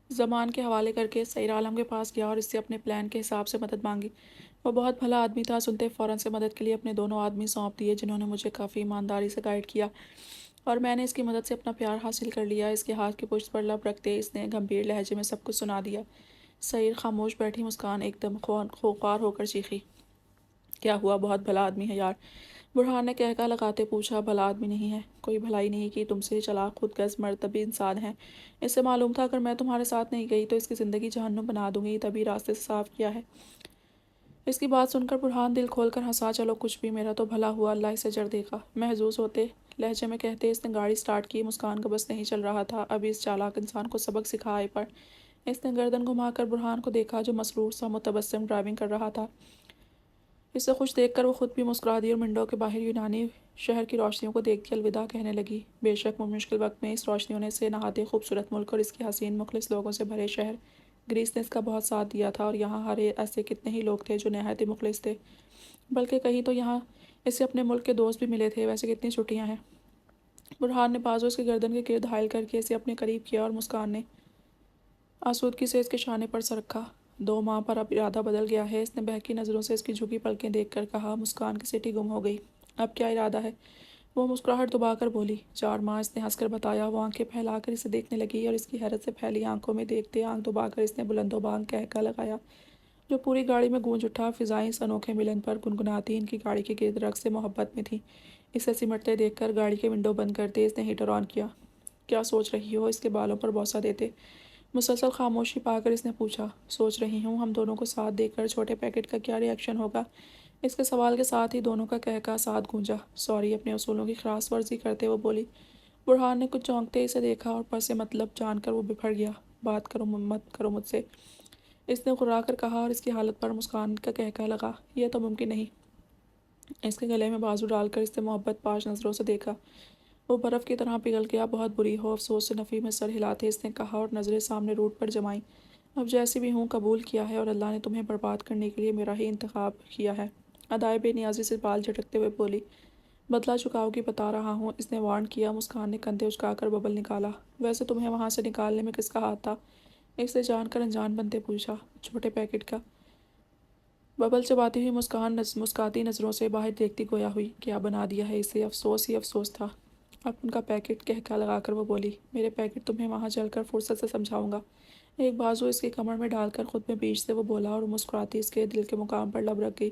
زمان کے حوالے کر کے سعید عالم کے پاس گیا اور اس سے اپنے پلان کے حساب سے مدد مانگی۔ وہ بہت بھلا آدمی تھا۔ سنتے فوراً سے مدد کے لیے اپنے دونوں آدمی سونپ دیے، جنہوں نے مجھے کافی ایمانداری سے گائیڈ کیا اور میں نے اس کی مدد سے اپنا پیار حاصل کر لیا۔ اس کے ہاتھ کی پشت پر لب رکھتے اس نے گمبھیر لہجے میں سب کچھ سنا دیا۔ سعید خاموش بیٹھی مسکان ایک دم خوخار ہو کر چیخی، کیا ہوا؟ بہت بھلا آدمی ہے یار، برہان نے کہکا لگاتے پوچھا۔ بھلا آدمی نہیں ہے، کوئی بھلائی نہیں کی تم سے، چلاک خود غرض مرتبی انسان ہے۔ اسے معلوم تھا اگر میں تمہارے ساتھ نہیں گئی تو اس کی زندگی جہنم بنا دوں گی، تبھی راستے سے صاف کیا ہے۔ اس کی بات سن کر برہان دل کھول کر ہنسا۔ چلو کچھ بھی، میرا تو بھلا ہوا، اللہ اسے جڑ دے گا، محظوظ ہوتے لہجے میں کہتے اس نے گاڑی سٹارٹ کی۔ مسکان کا بس نہیں چل رہا تھا ابھی اس چالاک انسان کو سبق سکھائے پر۔ اس نے گردن گھما کر برہان کو دیکھا جو مسرور سا متبسم ڈرائیونگ کر رہا تھا۔ اسے خوش دیکھ کر وہ خود بھی مسکرا دی اور ونڈو کے باہر یونانی شہر کی روشنیوں کو دیکھتی الوداع کہنے لگی۔ بے شک مشکل وقت میں اس روشنیوں نے سے نہاتے خوبصورت ملک اور اس کے حسین مخلص لوگوں سے بھرے شہر گریس نے اس کا بہت ساتھ دیا تھا، اور یہاں ہر ایسے کتنے ہی لوگ تھے جو نہایت ہی مخلص تھے، بلکہ کہیں تو یہاں اسے اپنے ملک کے دوست بھی ملے تھے۔ ویسے کتنی چھٹیاں ہیں۔ برہان نے بازو اس کے گردن کے گرد حائل کر کے اسے اپنے قریب کیا اور مسکان نے آسودگی سے اس کے شانے پر سر رکھا۔ 2 ماہ پر اب ارادہ بدل گیا ہے، اس نے بہکی نظروں سے اس کی جھکی پلکیں دیکھ کر کہا۔ مسکان کی سیٹی گم ہو گئی۔ اب کیا ارادہ ہے؟ وہ مسکراہٹ دبا کر بولی۔ 4 ماہ، اس نے ہنس کر بتایا۔ وہ آنکھیں پھیلا کر اسے دیکھنے لگی اور اس کی حیرت سے پھیلی آنکھوں میں دیکھتے آنکھ دبا کر اس نے بلند و بانگ کہکا لگایا جو پوری گاڑی میں گونج اٹھا۔ فضائیں اس انوکھے ملن پر گنگناتی ان کی گاڑی کے گرد رقص سے محبت میں تھیں۔ اسے سمٹتے دیکھ کر گاڑی کے ونڈو بند کرتے اس نے ہیٹر آن کیا۔ کیا سوچ رہی ہو؟ اس کے بالوں پر بوسہ دیتے مسلسل خاموشی پا کر اس نے پوچھا۔ سوچ رہی ہوں ہم دونوں کو ساتھ دیکھ کر چھوٹے پیکٹ کا کیا ری ایکشن ہوگا۔ اس کے سوال کے ساتھ ہی دونوں کا کہکا ساتھ گونجا۔ سوری، اپنے اصولوں کی خلاف ورزی کرتے وہ بولی۔ برہان نے کچھ چونکتے اسے دیکھا اور پس مطلب جان کر وہ بفر گیا۔ بات کرو مت کرو مجھ سے، اس نے غرا کر کہا اور اس کی حالت پر مسکان کا کہکا لگا۔ یہ تو ممکن نہیں۔ اس کے گلے میں بازو ڈال کر اس نے محبت پاش نظروں سے دیکھا۔ وہ برف کی طرح پگھل گیا۔ بہت بری ہو، افسوس سے نفی میں سر ہلاتے اس نے کہا اور نظریں سامنے روڈ پر جمائیں۔ اب جیسی بھی ہوں قبول کیا ہے اور اللہ نے تمہیں برباد کرنے کے لیے میرا ہی انتخاب کیا ہے۔ ادائے بے نیازی سے بال جھٹکتے ہوئے بولی۔ بدلہ چکاؤ گی بتا رہا ہوں، اس نے وارن کیا۔ مسکان نے کندھے اچکا کر ببل نکالا۔ ویسے تمہیں وہاں سے نکالنے میں کس کا ہاتھ تھا؟ اس نے جان کر انجان بنتے پوچھا۔ چھوٹے پیکٹ کا۔ ببل چباتی ہوئی مسکان مسکاتی نظروں سے باہر دیکھتی گویا ہوئی، کیا بنا دیا ہے اسے، افسوس ہی افسوس تھا۔ اب ان کا پیکٹ، کہکا لگا کر وہ بولی۔ میرے پیکٹ تمہیں وہاں چل کر فرصت سے سمجھاؤں گا۔ ایک بازو اس کی کمر میں ڈال کر خود میں بیچ سے وہ بولا اور مسکراتی اس کے دل کے مقام پر لب رکھ گئی۔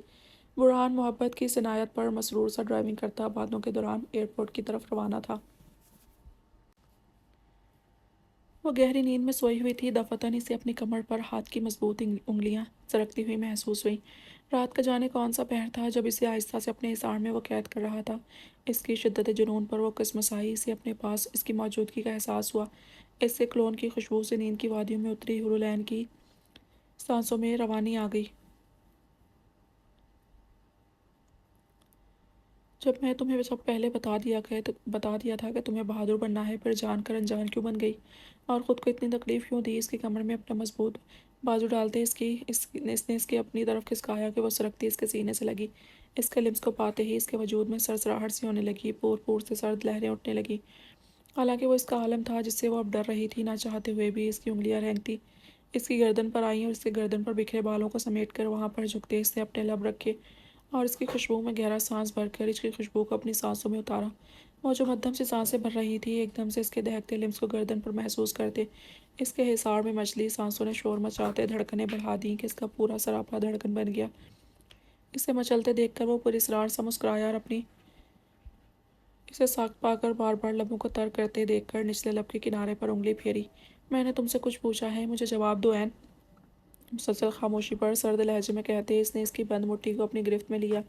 برہان محبت کی صنایت پر مسرور سا ڈرائیونگ کرتا باتوں کے دوران ایئرپورٹ کی طرف روانہ تھا۔ وہ گہری نیند میں سوئی ہوئی تھی۔ دفعتاً اسے اپنی کمر پر ہاتھ کی مضبوط انگلیاں سرکتی ہوئی محسوس ہوئیں۔ رات کا جانے کون سا پہر تھا جب اسے آہستہ سے اپنے حصار میں وہ قید کر رہا تھا۔ اس کی شدت جنون پر وہ کسمسائی، اسے اپنے پاس اس کی موجودگی کا احساس ہوا۔ اس سے کلون کی خوشبو سے نیند کی وادیوں میں اتری حور العین کی سانسوں میں روانی آ گئی۔ جب میں تمہیں سب پہلے بتا دیا تھا کہ تمہیں بہادر بننا ہے، پھر جان کر انجان کیوں بن گئی اور خود کو اتنی تکلیف کیوں دی؟ اس کی کمر میں اپنا مضبوط بازو ڈالتے اس نے اس کے اپنی طرف کھسکایا کہ وہ سرکتی اس کے سینے سے لگی۔ اس کے لمس کو پاتے ہی اس کے وجود میں سرسراہٹ سی ہونے لگی، پور پور سے سرد لہریں اٹھنے لگی हालांकि वो इसका आलम था जिससे वो अब डर रही थी। ना चाहते हुए भी इसकी उंगलियां रेंगती इसकी गर्दन पर आईं और इसके गर्दन पर बिखरे बालों को समेट कर वहाँ पर झुकते इसने अपने लब रखे और इसकी खुशबू में गहरा सांस भरकर इसकी खुशबू को अपनी सांसों में उतारा। वो जो मध्यम से सांसें भर रही थी एकदम से इसके दहकते लिम्स को गर्दन पर महसूस करते इसके हिसार में मछली सांसों ने शोर मचाते धड़कनें बढ़ा दी कि इसका पूरा सरापा धड़कन बन गया। इसे मचलते देखकर वो पुरस्कार सा मुस्कुराया और अपनी इसे साख पाकर बार बार लबों को तर करते देखकर निचले लब के किनारे पर उंगली फेरी। मैंने तुमसे कुछ पूछा है, मुझे जवाब दो ऐन। मुसलसल खामोशी पर सर्द लहजे में कहते इसने इसकी बंद मुट्ठी को अपनी गिरफ्त में लिया।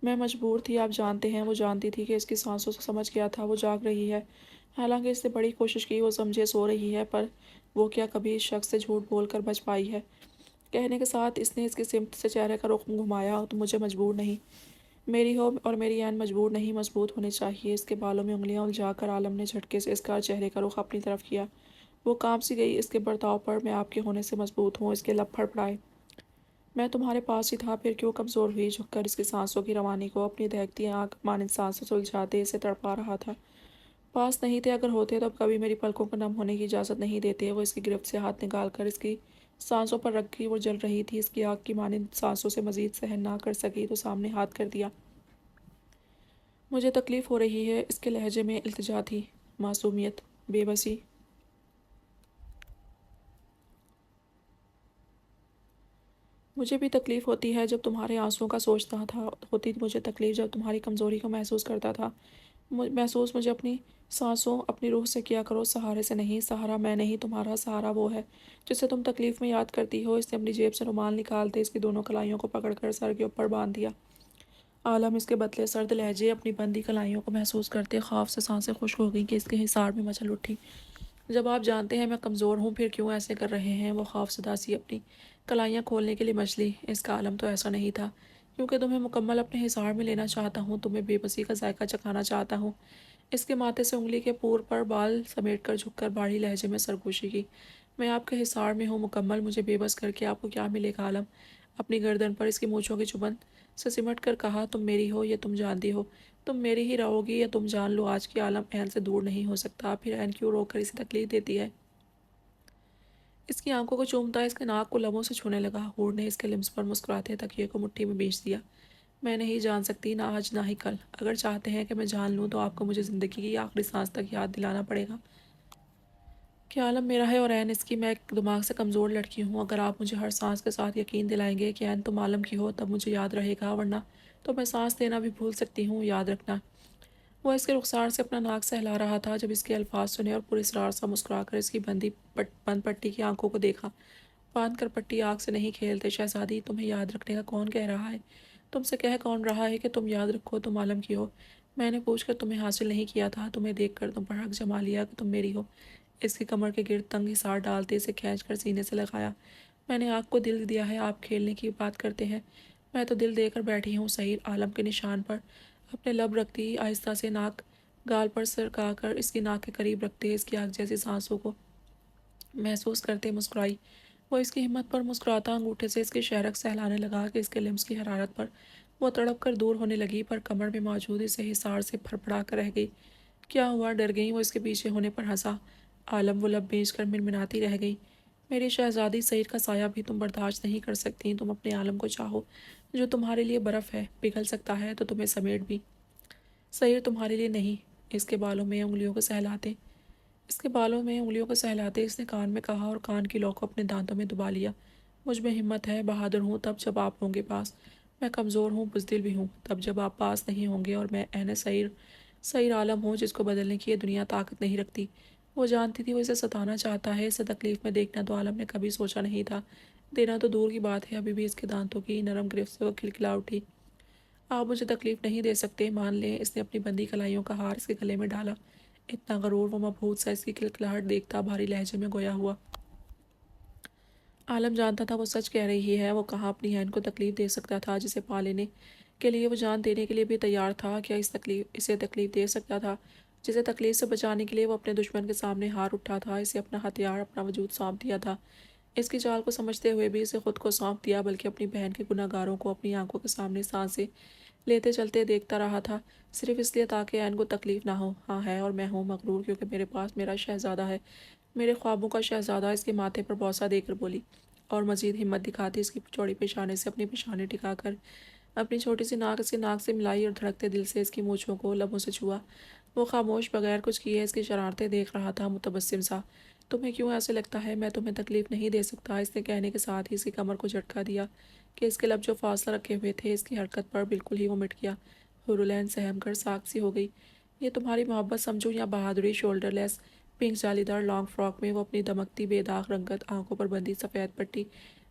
मैं मजबूर थी, आप जानते हैं। वो जानती थी कि इसकी सांसों से समझ गया था वो जाग रही है। हालांकि इसने बड़ी कोशिश की वो समझे सो रही है, पर वो क्या कभी इस शख्स से झूठ बोलकर बच पाई है। कहने के साथ इसने इसकी सिमत से चेहरे का रुख घुमाया। तो मुझे मजबूर नहीं, मेरी हो और मेरी ऐन मजबूर नहीं, मजबूत होनी चाहिए। इसके बालों में उंगलियां उलझाकर आलम ने झटके से इसका चेहरे का रुख अपनी तरफ किया। वो कांप सी गई इसके बर्ताव पर। मैं आपके होने से मजबूत हूँ, इसके लब फड़फड़ाए। मैं तुम्हारे पास ही था, फिर क्यों कमज़ोर हुई। झुककर इसकी सांसों की रवानी को अपनी दहकती आंख मानिंद सांसों से उलझाते इसे तड़पा रहा था। पास नहीं थे, अगर होते तो अब कभी मेरी पलकों को नम होने की इजाज़त नहीं देते। वो इसकी गिरफ्त से हाथ निकाल कर इसकी सांसों पर रख गई। वो जल रही थी, इसकी आग की मानिंद सांसों से मजीद सहन ना कर सकी तो सामने हाथ कर दिया। मुझे तकलीफ़ हो रही है। इसके लहजे में इल्तिजा थी, मासूमियत, बेबसी। मुझे भी तकलीफ़ होती है जब तुम्हारे आंसुओं का सोचता था। होती मुझे तकलीफ़ जब तुम्हारी कमज़ोरी को महसूस करता था। महसूस मुझे अपनी सांसों अपनी रूह से किया करो, सहारे से नहीं। सहारा मैं नहीं, तुम्हारा सहारा वो है जिसे तुम तकलीफ़ में याद करती हो। इसने अपनी जेब से रुमाल निकालते इसकी दोनों कलाइयों को पकड़कर सर के ऊपर बांध दिया। आलम इसके बदले सर्द लहजे अपनी बंदी कलाइयों को महसूस करते खौफ से सांसें खुश्क हो गई कि इसके हिसार में मचल उठी। जब आप जानते हैं मैं कमज़ोर हूँ फिर क्यों ऐसे कर रहे हैं। वो खौफ सदासी अपनी कलाइयाँ खोलने के लिए मचली। इसका आलम तो ऐसा नहीं था, क्योंकि तुम्हें मुकम्मल अपने हिसार में लेना चाहता हूँ, तुम्हें बेबसी का जायका चखाना चाहता हूँ। इसके माथे से उंगली के पूर पर बाल समेट कर झुककर बाड़ी लहजे में सरगोशी की। मैं आपके हिसार में हूँ मुकम्मल, मुझे बेबस करके आपको क्या मिलेगा। आलम अपनी गर्दन पर इसकी मूँछों की चुभन से सिमट कर कहा, तुम मेरी हो ये तुम जानती हो, तुम मेरी ही रहोगी या तुम जान लो आज की आलम ऐन से दूर नहीं हो सकता। फिर ऐन क्यों रोक कर इसे तकलीफ देती है। इसकी आंखों को चूमता इसके नाक को लबों से छूने लगा। हूर ने इसके लिम्स पर मुस्कुराते तकिए को मुट्ठी में बींच दिया। मैं नहीं जान सकती, ना आज ना ही कल। अगर चाहते हैं कि मैं जान लूँ तो आपको मुझे ज़िंदगी की आखिरी सांस तक याद दिलाना पड़ेगा कि आलम मेरा है और ऐन इसकी। मैं एक दिमाग से कमज़ोर लड़की हूँ। अगर आप मुझे हर सांस के साथ यकीन दिलाएंगे कि ऐन तुम आलम की हो तब मुझे याद रहेगा, वरना तो मैं सांस लेना भी भूल सकती हूँ, याद रखना। वो इसके रुखसार से अपना नाक सहला रहा था जब इसके अल्फाज सुने और पुरस्कार सा मुस्कुराकर इसकी बंद पट्टी की आंखों को देखा। बांध कर पट्टी आग से नहीं खेलते शहजादी, तुम्हें याद रखने का कौन कह रहा है। तुमसे कह कौन रहा है कि तुम याद रखो, तुम आलम की हो। मैंने पूछकर तुम्हें हासिल नहीं किया था, तुम्हें देखकर तुम पर हक जमा लिया कि तुम मेरी हो। इसकी कमर के गिर्द तंग हिसार डालते इसे खींच कर सीने से लगाया। मैंने आपको दिल दिया है, आप खेलने की बात करते हैं। मैं तो दिल देकर बैठी हूँ। सहीर आलम के निशान पर अपने लब रखती आहिस्ता से नाक गाल पर सरका कर इसकी नाक के करीब रखते इसकी आग जैसी सांसों को महसूस करते मुस्कुराई। वो इसकी हिम्मत पर मुस्कुराता अंगूठे से इसकी शहरक सहलाने लगा कि इसके लिम्स की हरारत पर वो तड़प कर दूर होने लगी, पर कमर में मौजूद इसे हिसार से फड़फड़ा कर रह गई। क्या हुआ, डर गई। वो इसके पीछे होने पर हंसा। आलम वो लब बेच कर मिनमिनाती रह गई। मेरी शहजादी, सईर का साया भी तुम बर्दाश्त नहीं कर सकती। तुम अपने आलम को चाहो जो तुम्हारे लिए बर्फ़ है, पिघल सकता है तो तुम्हें समेट भी। सईर तुम्हारे लिए नहीं। इसके बालों में उंगलियों को सहलाते इसने कान में कहा और कान की लौ को अपने दांतों में दबा लिया। मुझ में हिम्मत है, बहादुर हूँ तब जब आप होंगे पास। मैं कमज़ोर हूँ, बुज़दिल भी हूँ तब जब आप पास नहीं होंगे। और मैं एन सईर सईर आलम हूँ जिसको बदलने की ये दुनिया ताकत नहीं रखती। वो जानती थी वो इसे सताना चाहता है, इसे तकलीफ़ में देखना तो आलम ने कभी सोचा नहीं था। देना तो दूर की बात है, अभी भी इसके दांतों की नरम गिरफ्त से वो खिलखिला उठी। आप मुझे तकलीफ़ नहीं दे सकते, मान लें। इसने अपनी बंदी कलाइयों का हार इसके गले में डाला। इतना गरूर व मबहूत सा इसकी खिलखिलाहट देखता भारी लहजे में गोया हुआ। आलम जानता था वो सच कह रही है। वो कहाँ अपनी बहन को तकलीफ़ दे सकता था जिसे पा लेने के लिए वो जान देने के लिए भी तैयार था। क्या इसे तकलीफ़ दे सकता था जिसे तकलीफ़ से बचाने के लिए वो अपने दुश्मन के सामने हार उठा था। इसे अपना हथियार, अपना वजूद सौंप दिया था। इसकी चाल को समझते हुए भी इसे खुद को सौंप दिया, बल्कि अपनी बहन के गुनाहगारों को अपनी आंखों के सामने सांसें लेते चलते देखता रहा था, सिर्फ इसलिए ताकि ऐन को तकलीफ ना हो। हाँ है, और मैं हूँ मगरूर क्योंकि मेरे पास मेरा शहज़ादा है, मेरे ख्वाबों का शहज़ादा। इसके माथे पर बौसा देकर बोली, और मज़ीद हिम्मत दिखाती इसकी चौड़ी पेशानी से अपनी पेशानी टिकाकर अपनी छोटी सी नाक इसके नाक से मिलाई और धड़कते दिल से इसकी मूँछों को लबों से छुआ। वो खामोश बगैर कुछ किए इसकी शरारतें देख रहा था, मुतबस्सिम सा। तुम्हें क्यों ऐसे लगता है मैं तुम्हें तकलीफ़ नहीं दे सकता? इसने कहने के साथ ही इसकी कमर को झटका दिया कि इसके लब जो फासला रखे हुए थे इसकी हरकत पर बिल्कुल ही वो मिट गया। हुरुलैन सहम कर साख सी हो गई। ये तुम्हारी मोहब्बत समझो या बहादुरी? शोल्डरलेस पिंक जालीदार लॉन्ग फ्रॉक में वो अपनी दमकती बेदाग रंगत आंखों पर बंधी सफ़ेद पट्टी,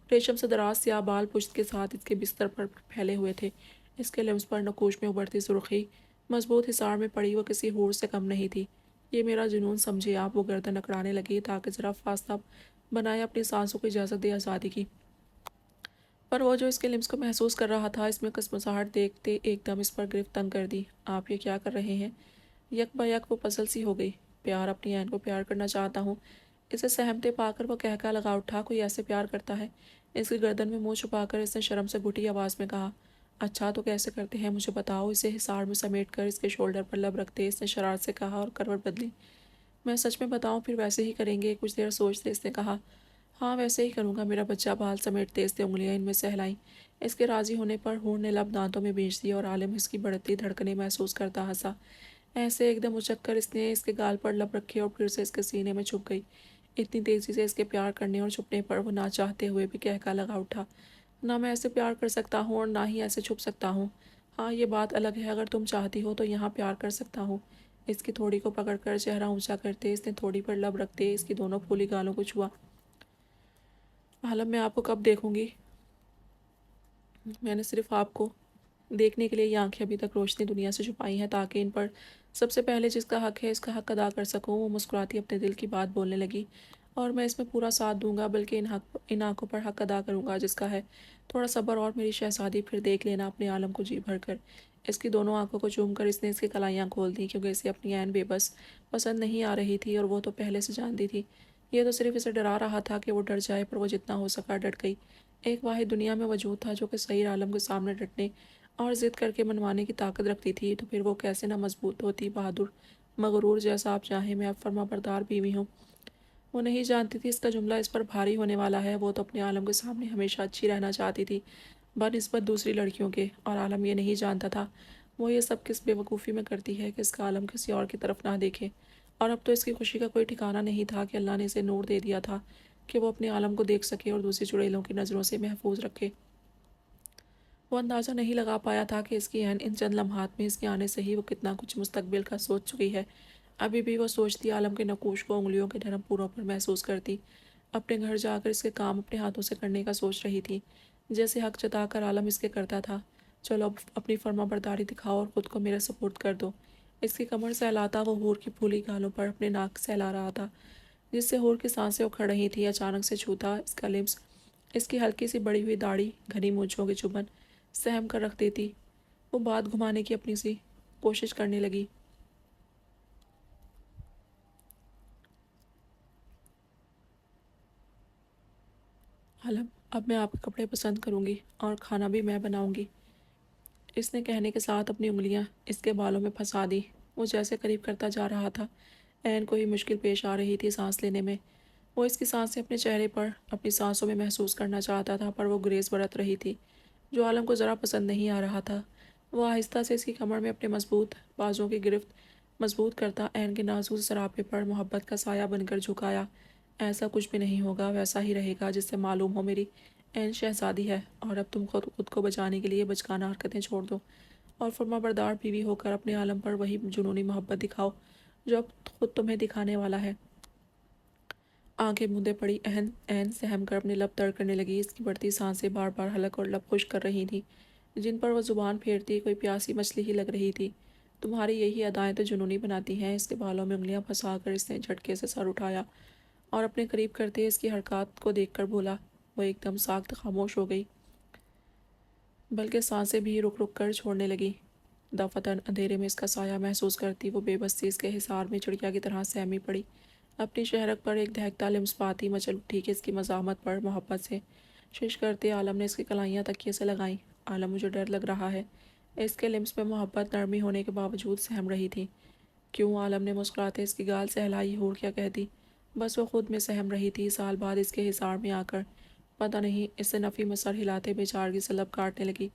रेशम से दराज स्याह बाल पुश्त के साथ इसके बिस्तर पर फैले हुए थे। इसके लिम्स पर नकूश में उभरती सुर्खी मजबूत हिसार में पड़ी वो किसी हूर से कम नहीं थी। ये मेरा जुनून समझे आप? वो गर्दन अकड़ाने लगी ताकि ज़रा फासला बनाए अपनी सांसों को इजाज़त दे आज़ादी की। पर वो जो इसके लिम्स को महसूस कर रहा था, इसमें कसमसाहट देखते एकदम इस पर गिरफ्त तंग कर दी। आप ये क्या कर रहे हैं? यक बयक वो पजल सी हो गई। प्यार, अपनी ऐन को प्यार करना चाहता हूँ। इसे सहमते पाकर वो कहका लगा उठा, कोई ऐसे प्यार करता है? इसकी गर्दन में मुंह छुपाकर इसने शर्म से घुटी आवाज़ में कहा, अच्छा तो कैसे करते हैं मुझे बताओ। इसे हिसार में समेट कर इसके शोल्डर पर लब रखते इसने शरारत से कहा और करवट बदली। मैं सच में बताऊं फिर वैसे ही करेंगे? कुछ देर सोचते इसने कहा, हाँ वैसे ही करूँगा मेरा बच्चा। बाल समेटते इसने उंगलियां इनमें सहलाई। इसके राज़ी होने पर हूर ने लब दांतों में बींच दिया और आलिम इसकी बढ़ती धड़कनें महसूस करता हंसा। ऐसे एकदम उचक कर इसने इसके गाल पर लब रखे और फिर से इसके सीने में छुप गई। इतनी तेज़ी से इसके प्यार करने और छुपने पर वो ना चाहते हुए भी कहका लगा उठा, ना मैं ऐसे प्यार कर सकता हूँ और ना ही ऐसे छुप सकता हूँ। हाँ ये बात अलग है, अगर तुम चाहती हो तो यहाँ प्यार कर सकता हूँ। इसकी थोड़ी को पकड़कर चेहरा ऊंचा करते इसने थोड़ी पर लब रखते इसकी दोनों फूली गालों को छुआ। आलम मैं आपको कब देखूंगी? मैंने सिर्फ आपको देखने के लिए ये आंखें अभी तक रोशनी दुनिया से छुपाई हैं ताकि इन पर सबसे पहले जिसका हक है इसका हक अदा कर सकूं। वो मुस्कुराती अपने दिल की बात बोलने लगी, और मैं इसमें पूरा साथ दूंगा, बल्कि इन आंखों पर हक अदा करूंगा जिसका है। थोड़ा सब्र और मेरी शहजादी, फिर देख लेना अपने आलम को जी भर कर। इसकी दोनों आंखों को चूम कर इसने इसकी कलाइयाँ खोल दी क्योंकि इसे अपनी ऐन बेबस पसंद नहीं आ रही थी, और वो तो पहले से जानती थी। ये तो सिर्फ इसे डरा रहा था कि वो डर जाए, पर वो जितना हो सका डट गई। एक वाहिद दुनिया में वजूद था जो कि सही आलम के सामने डटने और ज़िद करके मनवाने की ताकत रखती थी, तो फिर वो कैसे ना मजबूत होती, बहादुर मगरूर जैसा आप चाहें। मैं अब फर्मा बरदार बीवी हूँ। वो नहीं जानती थी इसका जुमला इस पर भारी होने वाला है। वो तो अपने आलम के सामने हमेशा अच्छी रहना चाहती थी बनिस्बत दूसरी लड़कियों के, और आलम ये नहीं जानता था वो ये सब किस बेवकूफ़ी में करती है कि इसका आलम किसी और की तरफ ना देखे। और अब तो इसकी खुशी का कोई ठिकाना नहीं था कि अल्लाह ने इसे नूर दे दिया था कि वो अपने आलम को देख सके और दूसरी चुड़ैलों की नज़रों से महफूज रखे। वो अंदाज़ा नहीं लगा पाया था कि इसकी ऐन इन चंद लम्हात में इसके आने से ही वो कितना कुछ मुस्तकबिल का सोच चुकी है। अभी भी वो सोचती आलम के नकूश को उंगलियों के नरम पूरों पर महसूस करती, अपने घर जाकर इसके काम अपने हाथों से करने का सोच रही थी जैसे हक जताकर आलम इसके करता था। चलो अब अपनी फर्मा बरदारी दिखाओ और ख़ुद को मेरे सपोर्ट कर दो। इसकी कमर सहलाता वो हूर की फूली गालों पर अपने नाक सहला रहा था जिससे हूर की सांसें उखड़ रही थी। अचानक से छूता इसका लिप्स इसकी हल्की सी बड़ी हुई दाढ़ी घनी मूंछों की चुभन सहम कर रख देती। वो बात घुमाने की अपनी सी कोशिश करने लगी। आलम, अब मैं आपके कपड़े पसंद करूंगी और खाना भी मैं बनाऊंगी। इसने कहने के साथ अपनी उंगलियां इसके बालों में फंसा दी। वो जैसे करीब करता जा रहा था, ऐन को ही मुश्किल पेश आ रही थी सांस लेने में। वो इसकी सांसें अपने चेहरे पर अपनी सांसों में महसूस करना चाहता था, पर वो गुरेज बरत रही थी जो आलम को ज़रा पसंद नहीं आ रहा था। वो आहिस्ता से इसकी कमर में अपने मजबूत बाजों की गिरफ्त मजबूत करता ऐन के नाजुक सरापे पर मोहब्बत का साया बनकर झुकाया। ऐसा कुछ भी नहीं होगा, वैसा ही रहेगा जिससे मालूम हो मेरी ऐन शहजादी है, और अब तुम खुद को बचाने के लिए बचकाना हरकतें छोड़ दो और फर्माबरदार बीवी होकर अपने आलम पर वही जुनूनी मोहब्बत दिखाओ जो अब खुद तुम्हें दिखाने वाला है। आंखें मूंदे पड़ी एहन एहन सहम कर अपने लब तड़ करने लगी। इसकी बढ़ती सांसें बार बार हलक और लब खुश कर रही थी जिन पर वह जुबान फेरती कोई प्यासी मछली ही लग रही थी। तुम्हारी यही अदाएं तो जुनूनी बनाती हैं। इसके बालों में उंगलियां फंसा कर इसने झटके से सर उठाया और अपने करीब करते इसकी हरकत को देखकर बोला। वो एकदम साख्त खामोश हो गई, बल्कि सांसें भी रुक रुक कर छोड़ने लगी। दफातन अंधेरे में इसका साया महसूस करती वो बेबसी इसके हिसार में चिड़िया की तरह सहमी पड़ी। अपनी शहरक पर एक दहकता लिम्स पाती मचल उठी कि इसकी मज़ामत पर मोहब्बत से शिश करते आलम ने इसकी कलाइयाँ तकिए से लगाईं। आलम, मुझे डर लग रहा है। اس کے لمس میں محبت نرمی ہونے کے باوجود سہم رہی تھی۔ کیوں؟ عالم نے مسکراتے اس کی گال سے ہلائی۔ اور کیا کہتی؟ بس وہ خود میں سہم رہی تھی۔ سال بعد اس کے حصار میں آ کر پتہ نہیں اس سے نفی میں سر ہلاتے بیچارگی سے لب کاٹنے لگی،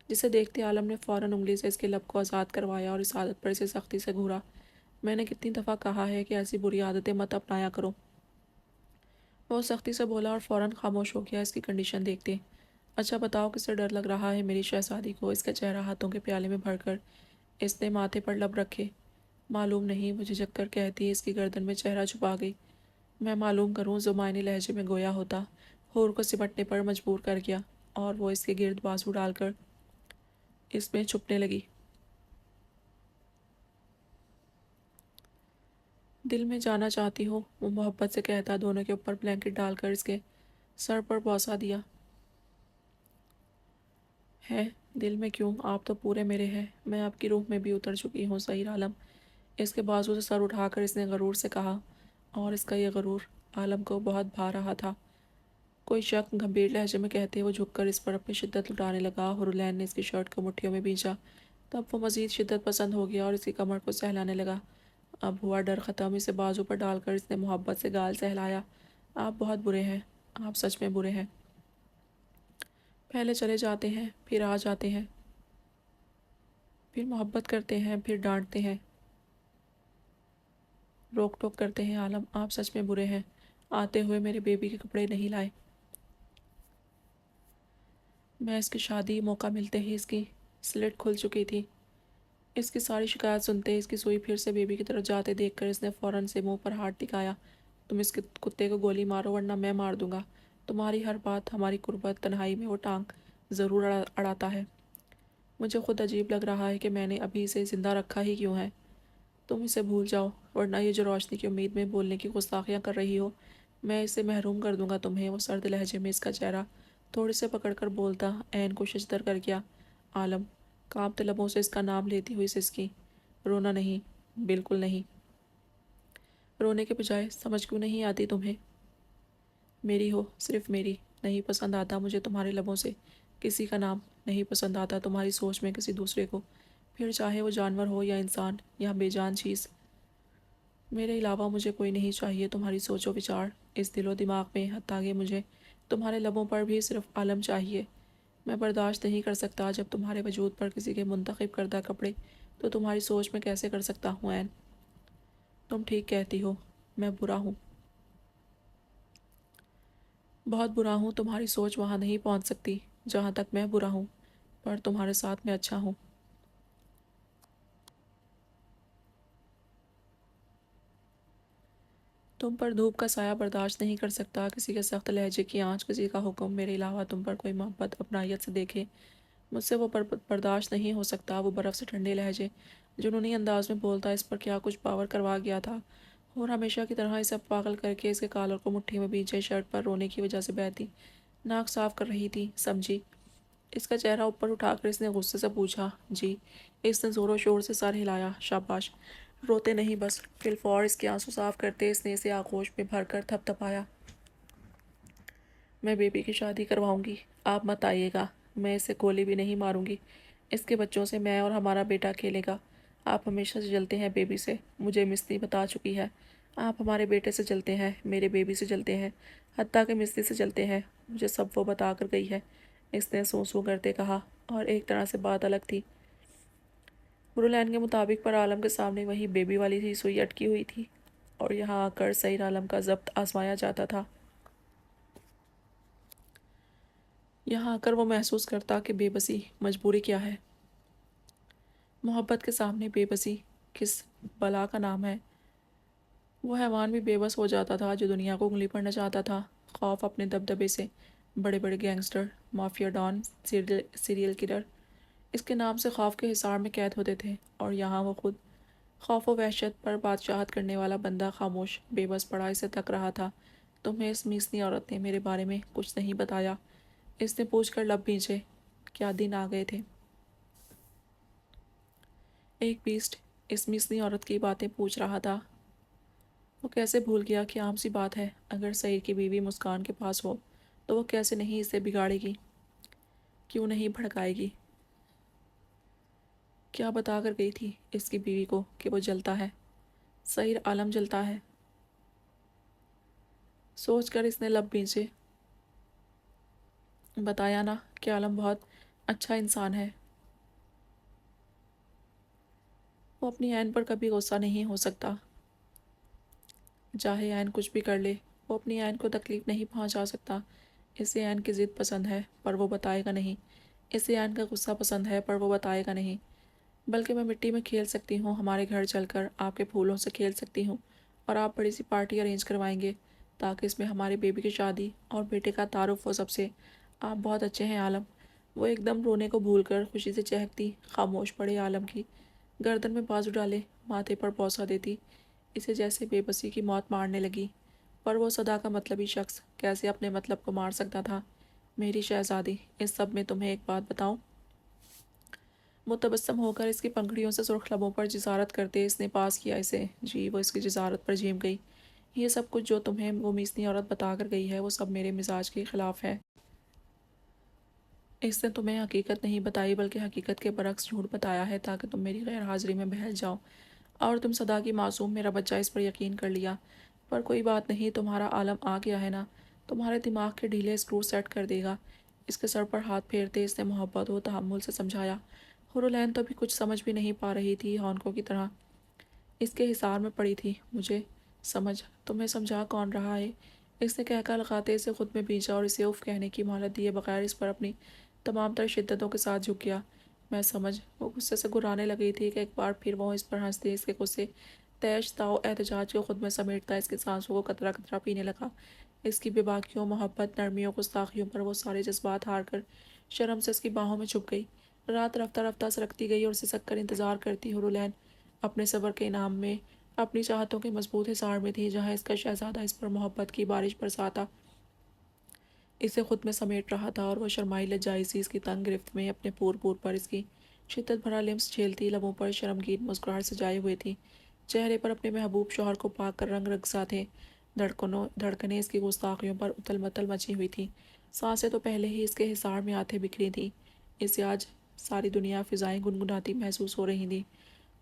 جسے دیکھتے عالم نے فوراً انگلی سے اس کے لب کو آزاد کروایا اور اس عادت پر اسے سختی سے گھورا۔ میں نے کتنی دفعہ کہا ہے کہ ایسی بری عادتیں مت اپنایا کرو۔ وہ سختی سے بولا اور فوراً خاموش ہو گیا اس کی کنڈیشن دیکھتے۔ اچھا بتاؤ کسے ڈر لگ رہا ہے میری شہزادی کو؟ اس کا چہرہ ہاتھوں کے پیالے میں بھر کر اس نے ماتھے پر لب رکھے۔ معلوم نہیں، وہ جھجک کر کہتی۔ اس کی گردن میں چہرہ چھپا گئی۔ میں معلوم کروں، زمائنی لہجے میں گویا ہوتا حور کو سمٹنے پر مجبور کر گیا اور وہ اس کے گرد بازو ڈال کر اس میں چھپنے لگی۔ دل میں جانا چاہتی ہو، وہ محبت سے کہتا، دونوں کے اوپر بلینکٹ ڈال کر اس کے سر پر بوسہ دیا۔ ہے دل میں کیوں؟ آپ تو پورے میرے ہیں، میں آپ کی روح میں بھی اتر چکی ہوں سعید عالم۔ اس کے بازو سے سر اٹھا کر اس نے غرور سے کہا، اور اس کا یہ غرور عالم کو بہت بھا رہا تھا۔ کوئی شک؟ گھمبیر لہجے میں کہتے وہ جھک کر اس پر اپنی شدت لٹانے لگا۔ ہرولین نے اس کی شرٹ کو مٹھیوں میں بھینچا۔ تب وہ مزید شدت پسند ہو گیا اور اس کی کمر کو سہلانے لگا۔ اب ہوا ڈر ختم۔ اسے بازو پر ڈال کر اس نے محبت سے گال سہلایا۔ آپ بہت برے ہیں، آپ سچ میں برے ہیں۔ پہلے چلے جاتے ہیں، پھر آ جاتے ہیں، پھر محبت کرتے ہیں، پھر ڈانٹتے ہیں، روک ٹوک کرتے ہیں۔ عالم، آپ سچ میں برے ہیں۔ آتے ہوئے میرے بیبی کے کپڑے نہیں لائے۔ میں اس کی شادی موقع ملتے ہی اس کی سلٹ کھل چکی تھی۔ اس کی ساری شکایت سنتے اس کی سوئی پھر سے بیبی کی طرف جاتے دیکھ کر اس نے فوراً سے منہ پر ہاتھ ٹکایا۔ تم اس کتے کو گولی مارو ورنہ میں مار دوں گا۔ تمہاری ہر بات، ہماری قربت، تنہائی میں وہ ٹانگ ضرور اڑاتا ہے۔ مجھے خود عجیب لگ رہا ہے کہ میں نے ابھی اسے زندہ رکھا ہی کیوں ہے۔ تم اسے بھول جاؤ، ورنہ یہ جو روشنی کی امید میں بولنے کی گستاخیاں کر رہی ہو، میں اسے محروم کر دوں گا تمہیں۔ وہ سرد لہجے میں اس کا چہرہ تھوڑے سے پکڑ کر بولتا، عین کو ششدر کر گیا۔ عالم کانپتے لبوں سے اس کا نام لیتی ہوئی سسکی، رونا نہیں، بالکل نہیں۔ رونے کے بجائے سمجھ کیوں نہیں آتی تمہیں؟ میری ہو، صرف میری۔ نہیں پسند آتا مجھے تمہارے لبوں سے کسی کا نام، نہیں پسند آتا تمہاری سوچ میں کسی دوسرے کو، پھر چاہے وہ جانور ہو یا انسان یا بے جان چیز۔ میرے علاوہ مجھے کوئی نہیں چاہیے تمہاری سوچ و وچار اس دل و دماغ میں، حتیٰ کہ مجھے تمہارے لبوں پر بھی صرف عالم چاہیے۔ میں برداشت نہیں کر سکتا جب تمہارے وجود پر کسی کے منتخب کردہ کپڑے تو تمہاری سوچ میں کیسے کر سکتا ہوں عین؟ تم ٹھیک کہتی ہو، میں برا ہوں، بہت برا ہوں۔ تمہاری سوچ وہاں نہیں پہنچ سکتی جہاں تک میں برا ہوں، پر تمہارے ساتھ میں اچھا ہوں۔ تم پر دھوپ کا سایہ برداشت نہیں کر سکتا، کسی کے سخت لہجے کی آنچ، کسی کا حکم، میرے علاوہ تم پر کوئی محبت اپنائیت سے دیکھے، مجھ سے وہ برداشت نہیں ہو سکتا۔ وہ برف سے ٹھنڈے لہجے جنونی انداز میں بولتا، اس پر کیا کچھ باور کروا گیا تھا۔ اور ہمیشہ کی طرح اسے پاگل کر کے اس کے کالر کو مٹھی میں بھینچے شرٹ پر رونے کی وجہ سے بہتی ناک صاف کر رہی تھی، سمجھی؟ اس کا چہرہ اوپر اٹھا کر اس نے غصے سے پوچھا۔ جی۔ اس نے زور و شور سے سر ہلایا۔ شاباش، روتے نہیں بس۔ فی الفور اس کے آنسو صاف کرتے اس نے اسے آغوش میں بھر کر تھپ تھپایا۔ میں بیبی کی شادی کرواؤں گی، آپ مت آئیے گا۔ میں اسے گولی بھی نہیں ماروں گی۔ اس کے بچوں سے میں اور ہمارا بیٹا کھیلے گا۔ آپ ہمیشہ سے جلتے ہیں بیبی سے، مجھے مستی بتا چکی ہے۔ آپ ہمارے بیٹے سے جلتے ہیں، میرے بیبی سے جلتے ہیں، حتیٰ کہ مستی سے جلتے ہیں، مجھے سب وہ بتا کر گئی ہے، اس نے سوں سوں کرتے کہا، اور ایک طرح سے بات الگ تھی۔ برولین کے مطابق پر عالم کے سامنے وہی بیبی والی ہی سوئی اٹکی ہوئی تھی، اور یہاں آ کر سعید عالم کا ضبط آزمایا جاتا تھا۔ یہاں آ کر وہ محسوس کرتا کہ بے بسی مجبوری کیا ہے۔ محبت کے سامنے بے بسی کس بلا کا نام ہے؟ وہ حیوان بھی بے بس ہو جاتا تھا جو دنیا کو انگلی پر نچاتا تھا، خوف اپنے دبدبے سے۔ بڑے بڑے gangster, mafia don, serial killer اس کے نام سے خوف کے حصار میں قید ہوتے تھے، اور یہاں وہ خود خوف و وحشت پر بادشاہت کرنے والا بندہ خاموش بے بس پڑا اسے تک رہا تھا۔ تمہیں اس میسنی عورت نے میرے بارے میں کچھ نہیں بتایا؟ اس نے پوچھ کر لب بھینچے۔ کیا دن آ گئے تھے؟ ایک بیسٹ اس میسنی عورت کی باتیں پوچھ رہا تھا۔ وہ کیسے بھول گیا کہ عام سی بات ہے، اگر سعید کی بیوی مسکان کے پاس ہو تو وہ کیسے نہیں اسے بگاڑے گی، کیوں نہیں بھڑکائے گی؟ کیا بتا کر گئی تھی اس کی بیوی کو کہ وہ جلتا ہے؟ صحیح عالم جلتا ہے؟ سوچ کر اس نے لب بھینچے۔ بتایا نا کہ عالم بہت اچھا انسان ہے، وہ اپنی عین پر کبھی غصہ نہیں ہو سکتا، چاہے عین کچھ بھی کر لے وہ اپنی عین کو تکلیف نہیں پہنچا سکتا۔ اسے عین کی ضد پسند ہے پر وہ بتائے گا نہیں، اسے عین کا غصہ پسند ہے پر وہ بتائے گا نہیں۔ بلکہ میں مٹی میں کھیل سکتی ہوں، ہمارے گھر چل کر آپ کے پھولوں سے کھیل سکتی ہوں، اور آپ بڑی سی پارٹی ارینج کروائیں گے تاکہ اس میں ہمارے بیبی کی شادی اور بیٹے کا تعارف ہو سب سے۔ آپ بہت اچھے ہیں عالم۔ وہ ایک دم رونے کو بھول کر خوشی سے چہکتی خاموش پڑے عالم کی گردن میں بازو ڈالے ماتھے پر بوسہ دیتی، اسے جیسے بے بسی کی موت مارنے لگی۔ پر وہ صدا کا مطلبی شخص کیسے اپنے مطلب کو مار سکتا تھا؟ میری شہزادی، اس سب میں تمہیں ایک بات بتاؤں؟ متبسم ہو کر اس کی پنکھڑیوں سے سرخ لبوں پر جسارت کرتے اس نے پاس کیا اسے۔ جی وہ اس کی جسارت پر جھیم گئی۔ یہ سب کچھ جو تمہیں وہ میسنی عورت بتا کر گئی ہے وہ سب میرے مزاج کے خلاف ہے۔ اس نے تمہیں حقیقت نہیں بتائی بلکہ حقیقت کے برعکس جھوٹ بتایا ہے تاکہ تم میری غیر حاضری میں بہل جاؤ، اور تم صدا کی معصوم میرا بچہ اس پر یقین کر لیا۔ پر کوئی بات نہیں، تمہارا عالم آ گیا ہے نا، تمہارے دماغ کے ڈھیلے اسکرو سیٹ کر دے گا۔ اس کے سر پر ہاتھ پھیرتے اس نے محبت و تحمل سے سمجھایا۔ حورالعین تو ابھی کچھ سمجھ بھی نہیں پا رہی تھی، ہونکوں کی طرح اس کے حصار میں پڑی تھی۔ مجھے سمجھ، تمہیں سمجھا کون رہا ہے؟ اس نے کہہ کر لگاتے اسے خود میں بھیجا اور اسے اف کہنے کی مہلت دیے بغیر اس پر اپنی تمام تر شدتوں کے ساتھ جھک گیا۔ میں سمجھ، وہ غصے سے گرانے لگی تھی کہ ایک بار پھر وہ اس پر ہنستے اس کے غصے تیش تاؤ احتجاج کو خود میں سمیٹتا اس کی سانسوں کو قطرہ قطرہ پینے لگا۔ اس کی بے باکیوں، محبت، نرمیوں، گستاخیوں پر وہ سارے جذبات ہار کر شرم سے اس کی باہوں میں چھپ گئی۔ رات رفتہ رفتہ سرکتی گئی اور سسک کر انتظار کرتی حورالعین اپنے صبر کے انعام میں اپنی چاہتوں کے مضبوط حصار میں تھی، جہاں اس کا شہزادہ اس پر محبت کی بارش برساتا اسے خود میں سمیٹ رہا تھا، اور وہ شرمائی لجائی سی اس کی تنگ گرفت میں اپنے پور پور پر اس کی شدت بھرا لمس جھیلتی، لبوں پر شرمگین مسکراہٹ سجائے ہوئے تھی، چہرے پر اپنے محبوب شوہر کو پا کر رنگ رکسا تھے، دھڑکنیں اس کی گستاخیوں پر اتل متل مچی ہوئی تھیں، سانسیں تو پہلے ہی اس کے حصار میں آتے بکھری تھیں، اسے آج ساری دنیا فضائیں گنگناتی محسوس ہو رہی تھیں۔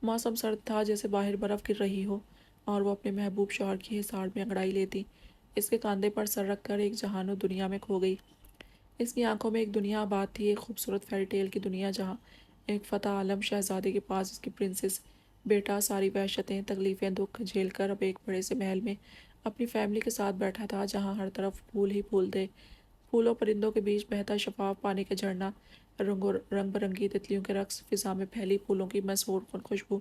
موسم سرد تھا جیسے باہر برف گر رہی ہو، اور وہ اپنے محبوب شوہر کی حصار میں انگڑائی لیتی اس کے کاندھے پر سر رکھ کر ایک جہان و دنیا میں کھو گئی۔ اس کی آنکھوں میں ایک دنیا آباد تھی، ایک خوبصورت فیری ٹیل کی دنیا، جہاں ایک فتح عالم شہزادے کے پاس اس کی پرنسس بیٹا ساری وحشتیں، تکلیفیں، دکھ جھیل کر اب ایک بڑے سے محل میں اپنی فیملی کے ساتھ بیٹھا تھا، جہاں ہر طرف پھول ہی پھول تھے، پھولوں پرندوں کے بیچ بہتا شفاف پانی کا جھرنا، رنگ برنگی تتلیوں کے رقص، فضا میں پھیلی پھولوں کی مسحور کن خوشبو،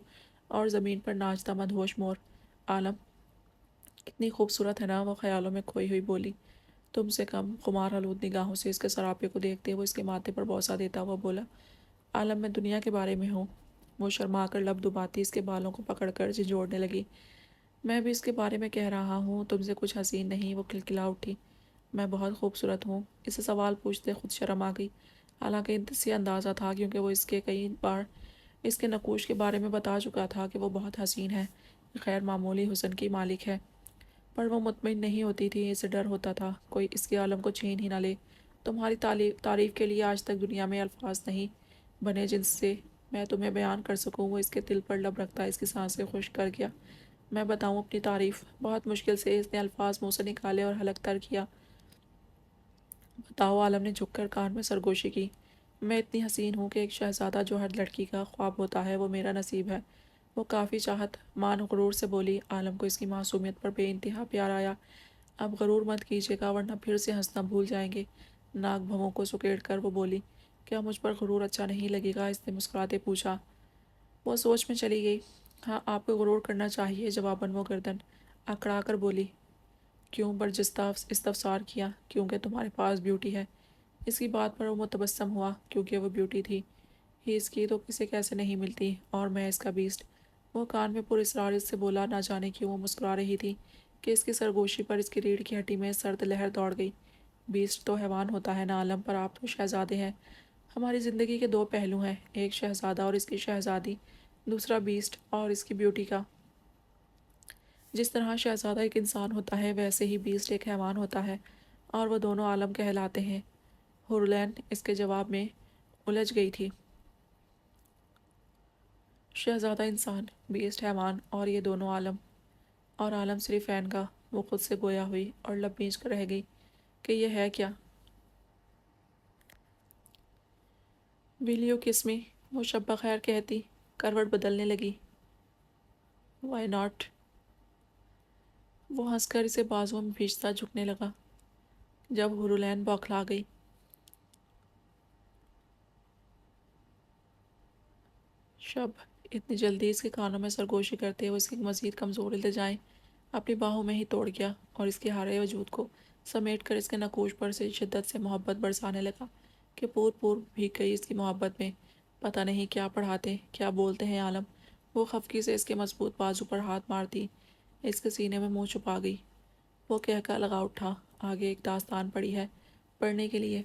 اور زمین پر ناچتا مدہوش مور۔ عالم کتنی خوبصورت ہے نا، وہ خیالوں میں کھوئی ہوئی بولی۔ تم سے کم خمار آلود نگاہوں سے اس کے سراپے کو دیکھتے وہ اس کے ماتھے پر بوسہ دیتا ہوا بولا، عالم میں دنیا کے بارے میں ہوں۔ وہ شرما کر لب دباتی اس کے بالوں کو پکڑ کر جھنجھوڑنے لگی۔ میں بھی اس کے بارے میں کہہ رہا ہوں، تم سے کچھ حسین نہیں، وہ کھلکھلا اٹھی۔ میں بہت خوبصورت ہوں؟ اسے سوال پوچھتے خود شرم آ گئی، حالانکہ اسے اندازہ تھا کیونکہ وہ اس کے کئی بار اس کے نقوش کے بارے میں بتا چکا تھا کہ وہ بہت حسین ہے، غیر معمولی حسن کی مالک ہے، پر وہ مطمئن نہیں ہوتی تھی، اسے ڈر ہوتا تھا کوئی اس کے عالم کو چھین ہی نہ لے۔ تمہاری تعریف کے لیے آج تک دنیا میں الفاظ نہیں بنے جن سے میں تمہیں بیان کر سکوں۔ وہ اس کے دل پر لب رکھتا اس کی سانسیں خشک کر گیا۔ میں بتاؤں اپنی تعریف؟ بہت مشکل سے اس نے الفاظ منہ سے نکالے اور حلق تر کیا۔ بتاؤ، عالم نے جھک کر کان میں سرگوشی کی۔ میں اتنی حسین ہوں کہ ایک شہزادہ جو ہر لڑکی کا خواب ہوتا ہے وہ میرا نصیب ہے، وہ کافی چاہت مان غرور سے بولی۔ عالم کو اس کی معصومیت پر بے انتہا پیار آیا۔ اب غرور مت کیجیے گا ورنہ پھر سے ہنسنا بھول جائیں گے۔ ناک بھووں کو سکیڑ کر وہ بولی، کیا مجھ پر غرور اچھا نہیں لگے گا؟ اس نے مسکراتے پوچھا۔ وہ سوچ میں چلی گئی۔ ہاں، آپ کو غرور کرنا چاہیے، جواباً وہ گردن اکڑا کر بولی۔ کیوں؟ برجستہ استفسار کیا۔ کیونکہ تمہارے پاس بیوٹی ہے۔ اس کی بات پر وہ متبسم ہوا۔ کیونکہ وہ بیوٹی تھی ہی اس کی تو اسے کیسے نہیں ملتی، اور میں اس کا بیسٹ۔ وہ کان میں پر اسرار اس سے بولا، نہ جانے کیوں وہ مسکرا رہی تھی کہ اس کی سرگوشی پر اس کی ریڑھ کی ہڈی میں سرد لہر دوڑ گئی۔ بیسٹ تو حیوان ہوتا ہے نا عالم، پر آپ تو شہزادے ہیں۔ ہماری زندگی کے دو پہلو ہیں، ایک شہزادہ اور اس کی شہزادی، دوسرا بیسٹ اور اس کی بیوٹی کا۔ جس طرح شہزادہ ایک انسان ہوتا ہے ویسے ہی بیسٹ ایک حیوان ہوتا ہے، اور وہ دونوں عالم کہلاتے ہیں۔ حورالعین اس کے جواب میں الجھ گئی تھی۔ شہزادہ انسان، بیسٹ حیوان، اور یہ دونوں عالم، اور عالم صرف عین کا۔ وہ خود سے گویا ہوئی اور لب بھیج کر رہ گئی کہ یہ ہے کیا؟ ول یو کس می؟ وہ شب بخیر کہتی کروٹ بدلنے لگی۔ Why not? وہ ہنس کر اسے بازوؤں میں بھیجتا جھکنے لگا۔ جب ہرولین بوکھلا گئی۔ شب اتنی جلدی اس کے کانوں میں سرگوشی کرتے ہوئے اس کی مزید کمزور التجائیں اپنی باہوں میں ہی توڑ گیا اور اس کے ہارے وجود کو سمیٹ کر اس کے نقوش پر سے شدت سے محبت برسانے لگا کہ پور پور بھیگ گئی اس کی محبت میں۔ پتہ نہیں کیا پڑھاتے کیا بولتے ہیں عالم۔ وہ خفگی سے اس کے مضبوط بازو پر ہاتھ مارتی اس کے سینے میں منہ چھپا گئی۔ وہ کہہ کر لگا اٹھا، آگے ایک داستان پڑی ہے پڑھنے کے لیے۔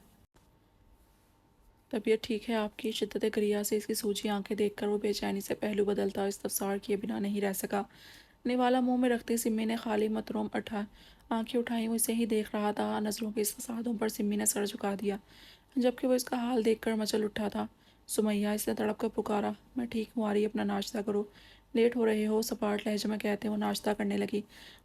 طبیعت ٹھیک ہے آپ کی؟ شدت گریہ سے اس کی سوجی آنکھیں دیکھ کر وہ بے چینی سے پہلو بدلتا استفسار کیے بنا نہیں رہ سکا۔ نوالا منہ میں رکھتی سمی نے خالی متروم آنکھیں اٹھائیں، وہ اسے ہی دیکھ رہا تھا۔ نظروں کے اس فسادوں پر سمی نے سر جھکا دیا، جبکہ وہ اس کا حال دیکھ کر مچل اٹھا تھا۔ سمیہ، اس نے تڑپ کر پکارا۔ میں ٹھیک ہوں آری، اپنا ناشتہ کرو، لیٹ ہو رہے ہو، سپاٹ لہجے میں کہتے وہ ناشتہ کرنے لگی۔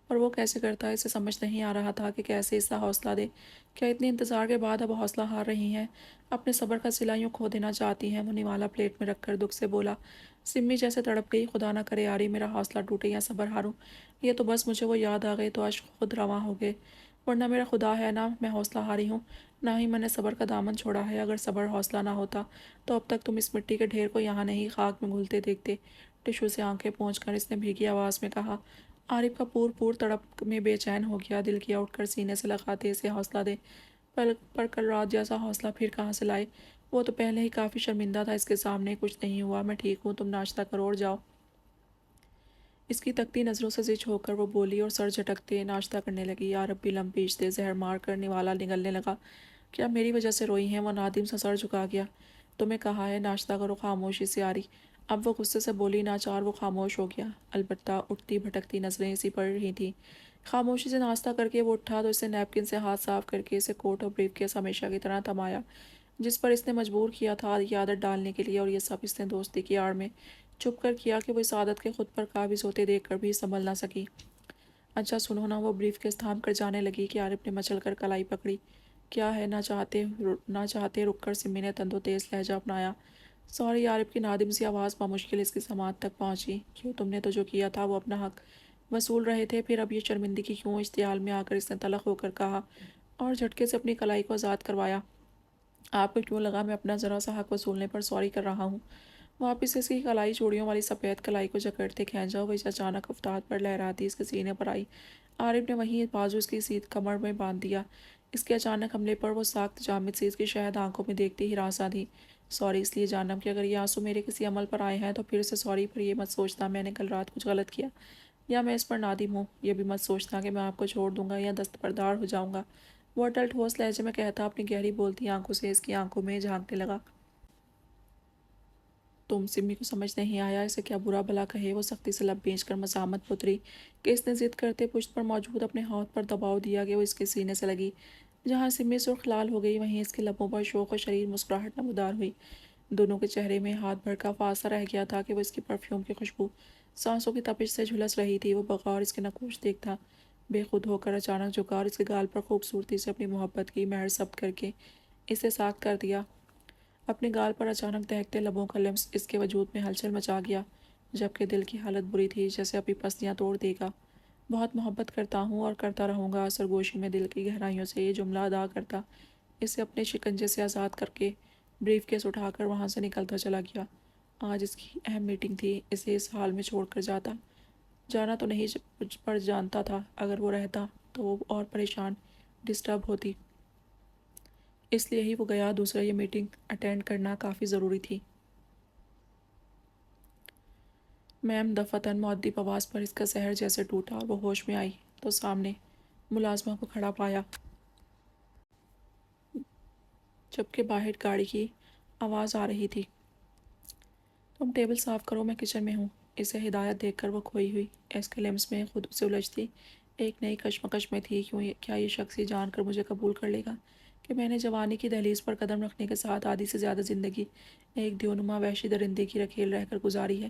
اور وہ کیسے کرتا، اسے سمجھ نہیں آ رہا تھا کہ کیسے اس کا حوصلہ دے۔ کیا اتنے انتظار کے بعد اب حوصلہ ہار رہی ہیں؟ اپنے صبر کا صلہ یوں کھو دینا چاہتی ہیں؟ وہ نوالا پلیٹ میں رکھ کر دکھ سے بولا۔ سمی جیسے تڑپ گئی۔ خدا نہ کرے آری میرا حوصلہ ٹوٹے یا صبر ہاروں۔ یہ تو بس مجھے وہ یاد آ گئے تو اشک خود رواں ہو گئے، ورنہ میرا خدا ہے نہ میں حوصلہ ہاری ہوں، نہ ہی میں نے صبر کا دامن چھوڑا ہے۔ اگر صبر حوصلہ نہ ہوتا تو اب تک تم اس مٹی کے ڈھیر کو یہاں نہیں خاک میں گھلتے دیکھتے۔ ٹشو سے آنکھیں پونچھ کر اس نے بھیگی آواز میں کہا۔ عارف کا پور پور تڑپ میں بے چین ہو گیا۔ دل کیا اٹھ کر سینے سے لگاتے اسے حوصلہ دے، پر کل رات جیسا حوصلہ پھر کہاں سے لائے؟ وہ تو پہلے ہی کافی شرمندہ تھا اس کے سامنے۔ کچھ نہیں ہوا، میں ٹھیک ہوں، تم ناشتہ کرو اور جاؤ۔ اس کی تکتی نظروں سے زچ ہو کر وہ بولی اور سر جھٹکتے ناشتہ کرنے لگی۔ عارف بھی لم پیچتے زہر مار کر نوالا نگلنے لگا۔ کیا میری وجہ سے روئی ہیں؟ وہ نادم سا سر جھکا گیا۔ تمہیں کہا ہے ناشتہ کرو خاموشی سے آری۔ اب وہ غصے سے بولی ناچار وہ خاموش ہو گیا، البتہ اٹھتی بھٹکتی نظریں اسی پر رہی تھیں۔ خاموشی سے ناشتہ کر کے وہ اٹھا تو اسے نیپکن سے ہاتھ صاف کر کے اسے کوٹ اور بریف کیس ہمیشہ کی طرح تھمایا جس پر اس نے مجبور کیا تھا یہ عادت ڈالنے کے لیے، اور یہ سب اس نے دوستی کی آڑ میں چھپ کر کیا کہ وہ اس عادت کے خود پر قابض ہوتے دیکھ کر بھی سنبھل نہ سکی۔ اچھا سنو نا، وہ بریف کیس تھام کر جانے لگی کہ عارف نے مچل کر کلائی پکڑی۔ کیا ہے؟ نہ چاہتے رک کر سمی نے تندو تیز لہجہ اپنایا۔ سوری، عارف کی نادم سی آواز بمشکل اس کی سماعت تک پہنچی۔ کیوں؟ تم نے تو جو کیا تھا وہ اپنا حق وصول رہے تھے، پھر اب یہ شرمندگی کیوں؟ اشتعال میں آ کر اس نے تلخ ہو کر کہا اور جھٹکے سے اپنی کلائی کو آزاد کروایا۔ آپ کو کیوں لگا میں اپنا ذرا سا حق وصولنے پر سوری کر رہا ہوں؟ واپس اس کی کلائی چوڑیوں والی سفید کلائی کو جکڑتے کھینچا وہ اسے اچانک افتاد پر لہراتی اس کے سینے پر آئی۔ عارف نے وہیں بازو اس کی سیدھ کمر میں باندھ دیا۔ اس کے اچانک حملے پر وہ ساخت جامد سی اس کی شہد آنکھوں میں دیکھتے ہی ہراساں تھی۔ سوری اس لیے جانم کہ اگر یہ آنسو میرے کسی عمل پر آئے ہیں تو پھر سے سوری پر یہ مت سوچنا میں نے کل رات کچھ غلط کیا یا میں اس پر نادم ہوں۔ یہ بھی مت سوچنا کہ میں آپ کو چھوڑ دوں گا یا دستبردار ہو جاؤں گا، وہ اٹل ٹھوس لہجے میں کہتا اپنی گہری بولتی آنکھوں سے اس کی آنکھوں میں جھانکنے لگا۔ تم سمی کو سمجھ نہیں آیا اسے کیا برا بھلا کہے؟ وہ سختی سے لب بھیج کر مزاحمت پتری کہ اس نے ضد کرتے پشت پر موجود اپنے ہاتھ پر دباؤ دیا کہ وہ اس کے سینے سے لگی۔ جہاں سمی سرخ لال ہو گئی وہیں اس کے لبوں پر شوق و شریر مسکراہٹ نمودار ہوئی۔ دونوں کے چہرے میں ہاتھ بھر کا فاصلہ رہ گیا تھا کہ وہ اس کی پرفیوم کی خوشبو سانسوں کی تپش سے جھلس رہی تھی۔ وہ بغور اس کے نقوش دیکھتا بے خود ہو کر اچانک جھکا اور اس کے گال پر خوبصورتی سے اپنی محبت کی مہر ثبت کر کے اسے ساخت کر دیا۔ اپنے گال پر اچانک دہکتے لبوں کا لمس اس کے وجود میں ہلچل مچا گیا، جبکہ دل کی حالت بری تھی جیسے ابھی پسلیاں توڑ دے گا۔ بہت محبت کرتا ہوں اور کرتا رہوں گا، سرگوشی میں دل کی گہرائیوں سے یہ جملہ ادا کرتا اسے اپنے شکنجے سے آزاد کر کے بریف کیس اٹھا کر وہاں سے نکلتا چلا گیا۔ آج اس کی اہم میٹنگ تھی، اسے اس حال میں چھوڑ کر جانا تو نہیں پر جانتا تھا اگر وہ رہتا تو وہ اور پریشان ڈسٹرب ہوتی، اس لیے ہی وہ گیا۔ دوسرا یہ میٹنگ اٹینڈ کرنا کافی ضروری تھی۔ میم دفتن مؤدب آواز پر اس کا زہر جیسے ٹوٹا اور وہ ہوش میں آئی تو سامنے ملازمہ کو کھڑا پایا، جبکہ باہر گاڑی کی آواز آ رہی تھی۔ تم ٹیبل صاف کرو، میں کچن میں ہوں۔ اسے ہدایت دیکھ کر وہ کھوئی ہوئی اس کے لمس میں خود سے الجھتی ایک نئی کشمکش میں تھی۔ کیا یہ شخص یہ جان کر مجھے قبول کر لے گا کہ میں نے جوانی کی دہلیز پر قدم رکھنے کے ساتھ آدھی سے زیادہ زندگی ایک دیونما وحشی درندے کی رکھیل رہ کر گزاری ہے،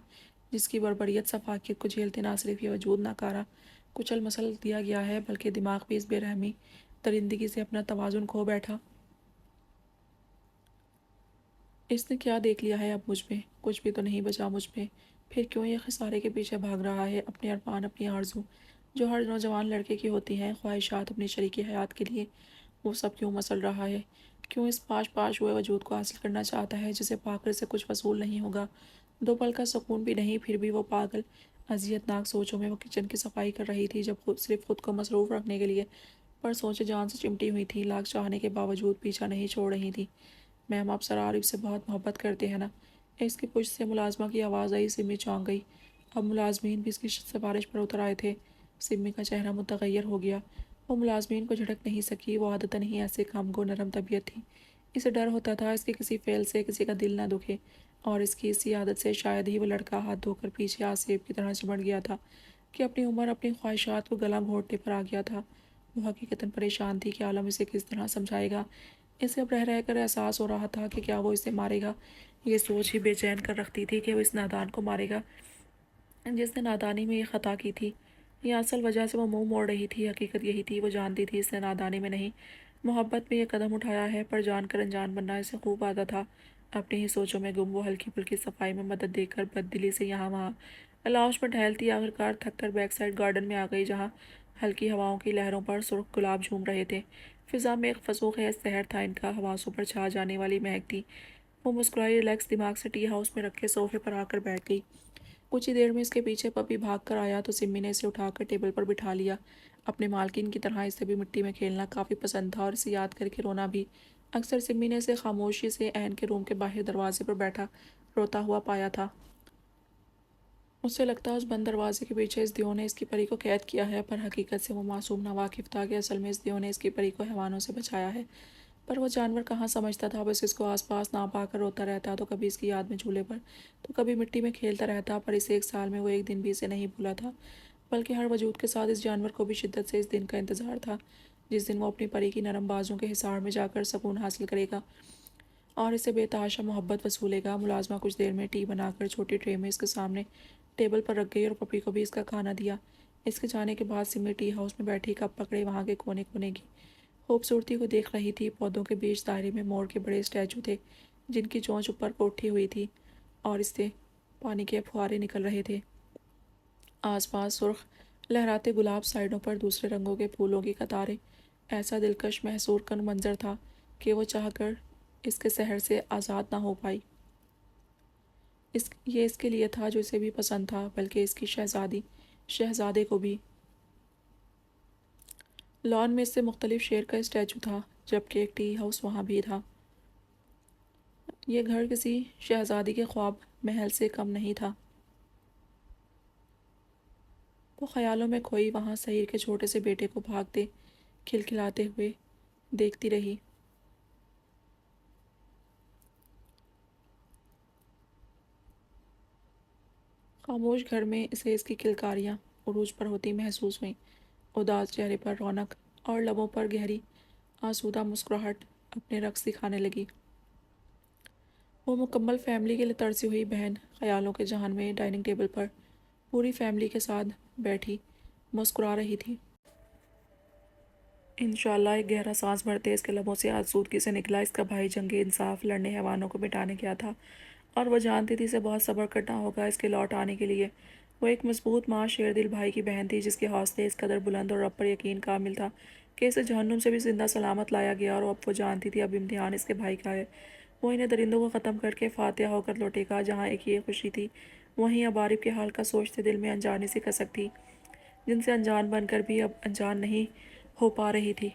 جس کی بربریت سفاکیت کو جھیلتے نہ صرف یہ وجود ناکارہ کچل مسل دیا گیا ہے، بلکہ دماغ بھی اس بے رحمی درندگی سے اپنا توازن کھو بیٹھا۔ اس نے کیا دیکھ لیا ہے اب مجھ میں؟ کچھ بھی تو نہیں بچا مجھ میں۔ پھر کیوں یہ خسارے کے پیچھے بھاگ رہا ہے؟ اپنے ارمان، اپنی آرزو جو ہر نوجوان لڑکے کی ہوتی ہیں، خواہشات اپنی شریکی حیات کے لیے، وہ سب کیوں مسل رہا ہے؟ کیوں اس پاش پاش ہوئے وجود کو حاصل کرنا چاہتا ہے جسے پا کر سے کچھ وصول نہیں ہوگا؟ دو پل کا سکون بھی نہیں۔ پھر بھی وہ پاگل اذیت ناک سوچوں میں وہ کچن کی صفائی کر رہی تھی، جب صرف خود کو مصروف رکھنے کے لیے پر سوچے جان سے چمٹی ہوئی تھی، لاکھ چاہنے کے باوجود پیچھا نہیں چھوڑ رہی تھی۔ میم آپ سر عارف سے بہت محبت کرتے ہیں نا؟ اس کی پشت سے ملازمہ کی آواز آئی۔ سمی چونک گئی۔ اب ملازمین بھی اس کی سفارش پر اتر آئے تھے۔ سمی کا چہرہ متغیر ہو گیا۔ وہ ملازمین کو جھڑک نہیں سکی۔ وہ عادتاً ہی ایسے کم گو نرم طبیعت تھی۔ اسے ڈر ہوتا تھا اس کے کسی فعل سے کسی کا دل نہ دکھے، اور اس کی اسی عادت سے شاید ہی وہ لڑکا ہاتھ دھو کر پیچھے آسیب کی طرح چمٹ گیا تھا کہ اپنی عمر، اپنی خواہشات کو گلا گھونٹنے پر آ گیا تھا۔ وہ حقیقتاً پریشان تھی کہ عالم اسے کس طرح سمجھائے گا۔ اسے اب رہ رہ کر احساس ہو رہا تھا کہ کیا وہ اسے مارے گا؟ یہ سوچ ہی بے چین کر رکھتی تھی کہ وہ اس نادان کو مارے گا جس نے نادانی میں یہ خطا کی تھی، یا اصل وجہ سے وہ منہ موڑ رہی تھی۔ حقیقت یہی تھی، وہ جانتی تھی اس نے نادانی میں نہیں، محبت میں یہ قدم اٹھایا ہے، پر جان کر انجان بننا اسے خوب آتا تھا۔ اپنی ہی سوچوں میں گم وہ ہلکی پھلکی صفائی میں مدد دے کر بد دلی سے یہاں وہاں لاؤنج میں ٹہلتی آخرکار تھک کر بیک سائڈ گارڈن میں آ گئی، جہاں ہلکی ہواؤں کی لہروں پر سرخ گلاب جھوم رہے تھے۔ فضا میں ایک فضو خیز سحر تھا، ان کا حواسوں پر چھا جانے والی مہک تھی۔ وہ مسکرائی، ریلیکس دماغ سے ٹی ہاؤس میں رکھے صوفے پر آ کر بیٹھ گئی۔ کچھ ہی دیر میں اس کے پیچھے پپی بھاگ کر آیا تو سمی نے اسے اٹھا کر ٹیبل پر بٹھا لیا۔ اپنے مالکین کی طرح اسے بھی مٹی میں کھیلنا کافی پسند تھا، اور اسے یاد کر کے رونا بھی۔ اکثر سمی نے اسے خاموشی سے عین کے روم کے باہر دروازے پر بیٹھا روتا ہوا پایا تھا۔ اسے لگتا اس بند دروازے کے پیچھے اس دیو نے اس کی پری کو قید کیا ہے، پر حقیقت سے وہ معصوم نہ واقف تھا کہ اصل میں اس دیو نے اس کی پری کو حیوانوں سے بچایا ہے۔ پر وہ جانور کہاں سمجھتا تھا، بس اس کو آس پاس نہ پا کر روتا رہتا، تو کبھی اس کی یاد میں جھولے پر، تو کبھی مٹی میں کھیلتا رہتا۔ پر اس ایک سال میں وہ ایک دن بھی اسے نہیں بھولا تھا، بلکہ ہر وجود کے ساتھ اس جانور کو بھی شدت سے اس دن کا انتظار تھا جس دن وہ اپنی پری کی نرم بازوں کے حصار میں جا کر سکون حاصل کرے گا اور اسے بے تحاشا محبت وصولے گا۔ ملازمہ کچھ دیر میں ٹی بنا کر چھوٹی ٹرے میں اس کے سامنے ٹیبل پر رکھ گئی اور پپی کو بھی اس کا کھانا دیا۔ اس کے جانے کے بعد سمی ٹی ہاؤس میں بیٹھی کپ پکڑے وہاں کے کونے کونے کی خوبصورتی کو دیکھ رہی تھی۔ پودوں کے بیچ دائرے میں مور کے بڑے اسٹیچو تھے جن کی چونچ اوپر کو اٹھی ہوئی تھی اور اس سے پانی کے پھوارے نکل رہے تھے۔ آس پاس سرخ لہراتے گلاب، سائڈوں پر دوسرے رنگوں کے پھولوں کی قطاریں۔ ایسا دلکش محصور کن منظر تھا کہ وہ چاہ کر اس کے سحر سے آزاد نہ ہو پائی۔ یہ اس کے لیے تھا جو اسے بھی پسند تھا، بلکہ اس کی شہزادے کو بھی۔ لان میں اس سے مختلف شیر کا اسٹیچو تھا، جبکہ ایک ٹی ہاؤس وہاں بھی تھا۔ یہ گھر کسی شہزادی کے خواب محل سے کم نہیں تھا۔ وہ خیالوں میں کھوئی وہاں سحیر کے چھوٹے سے بیٹے کو بھاگتے کھلکھلاتے ہوئے دیکھتی رہی۔ خاموش گھر میں اسے اس کی کلکاریاں عروج پر ہوتی محسوس ہوئیں۔ اداس چہرے پر رونق اور لبوں پر گہری آسودہ مسکراہٹ اپنے رقص دکھانے لگی۔ وہ مکمل فیملی کے لیے ترسی ہوئی بہن خیالوں کے جہان میں ڈائننگ ٹیبل پر پوری فیملی کے ساتھ بیٹھی مسکرا رہی تھی۔ انشاءاللہ، ایک گہرا سانس بھرتے اس کے لبوں سے آسودگی سے نکلا، اس کا بھائی جنگ انصاف لڑنے حیوانوں کو مٹانے گیا تھا، اور وہ جانتی تھی اسے بہت صبر کرنا ہوگا اس کے لوٹ آنے کے لیے۔ وہ ایک مضبوط ماں شیر دل بھائی کی بہن تھی جس کے حوصلے اس قدر بلند اور رب پر یقین کامل تھا کہ اسے جہنم سے بھی زندہ سلامت لایا گیا، اور اب وہ جانتی تھی اب امتحان اس کے بھائی کا ہے۔ وہ انہیں درندوں کو ختم کر کے فاتحہ ہو کر لوٹے گا۔ جہاں ایک یہ خوشی تھی، وہیں اب عارف کے حال کا سوچتے دل میں انجانی سی کسک تھی، جن سے انجان بن کر بھی اب انجان نہیں ہو پا رہی تھی۔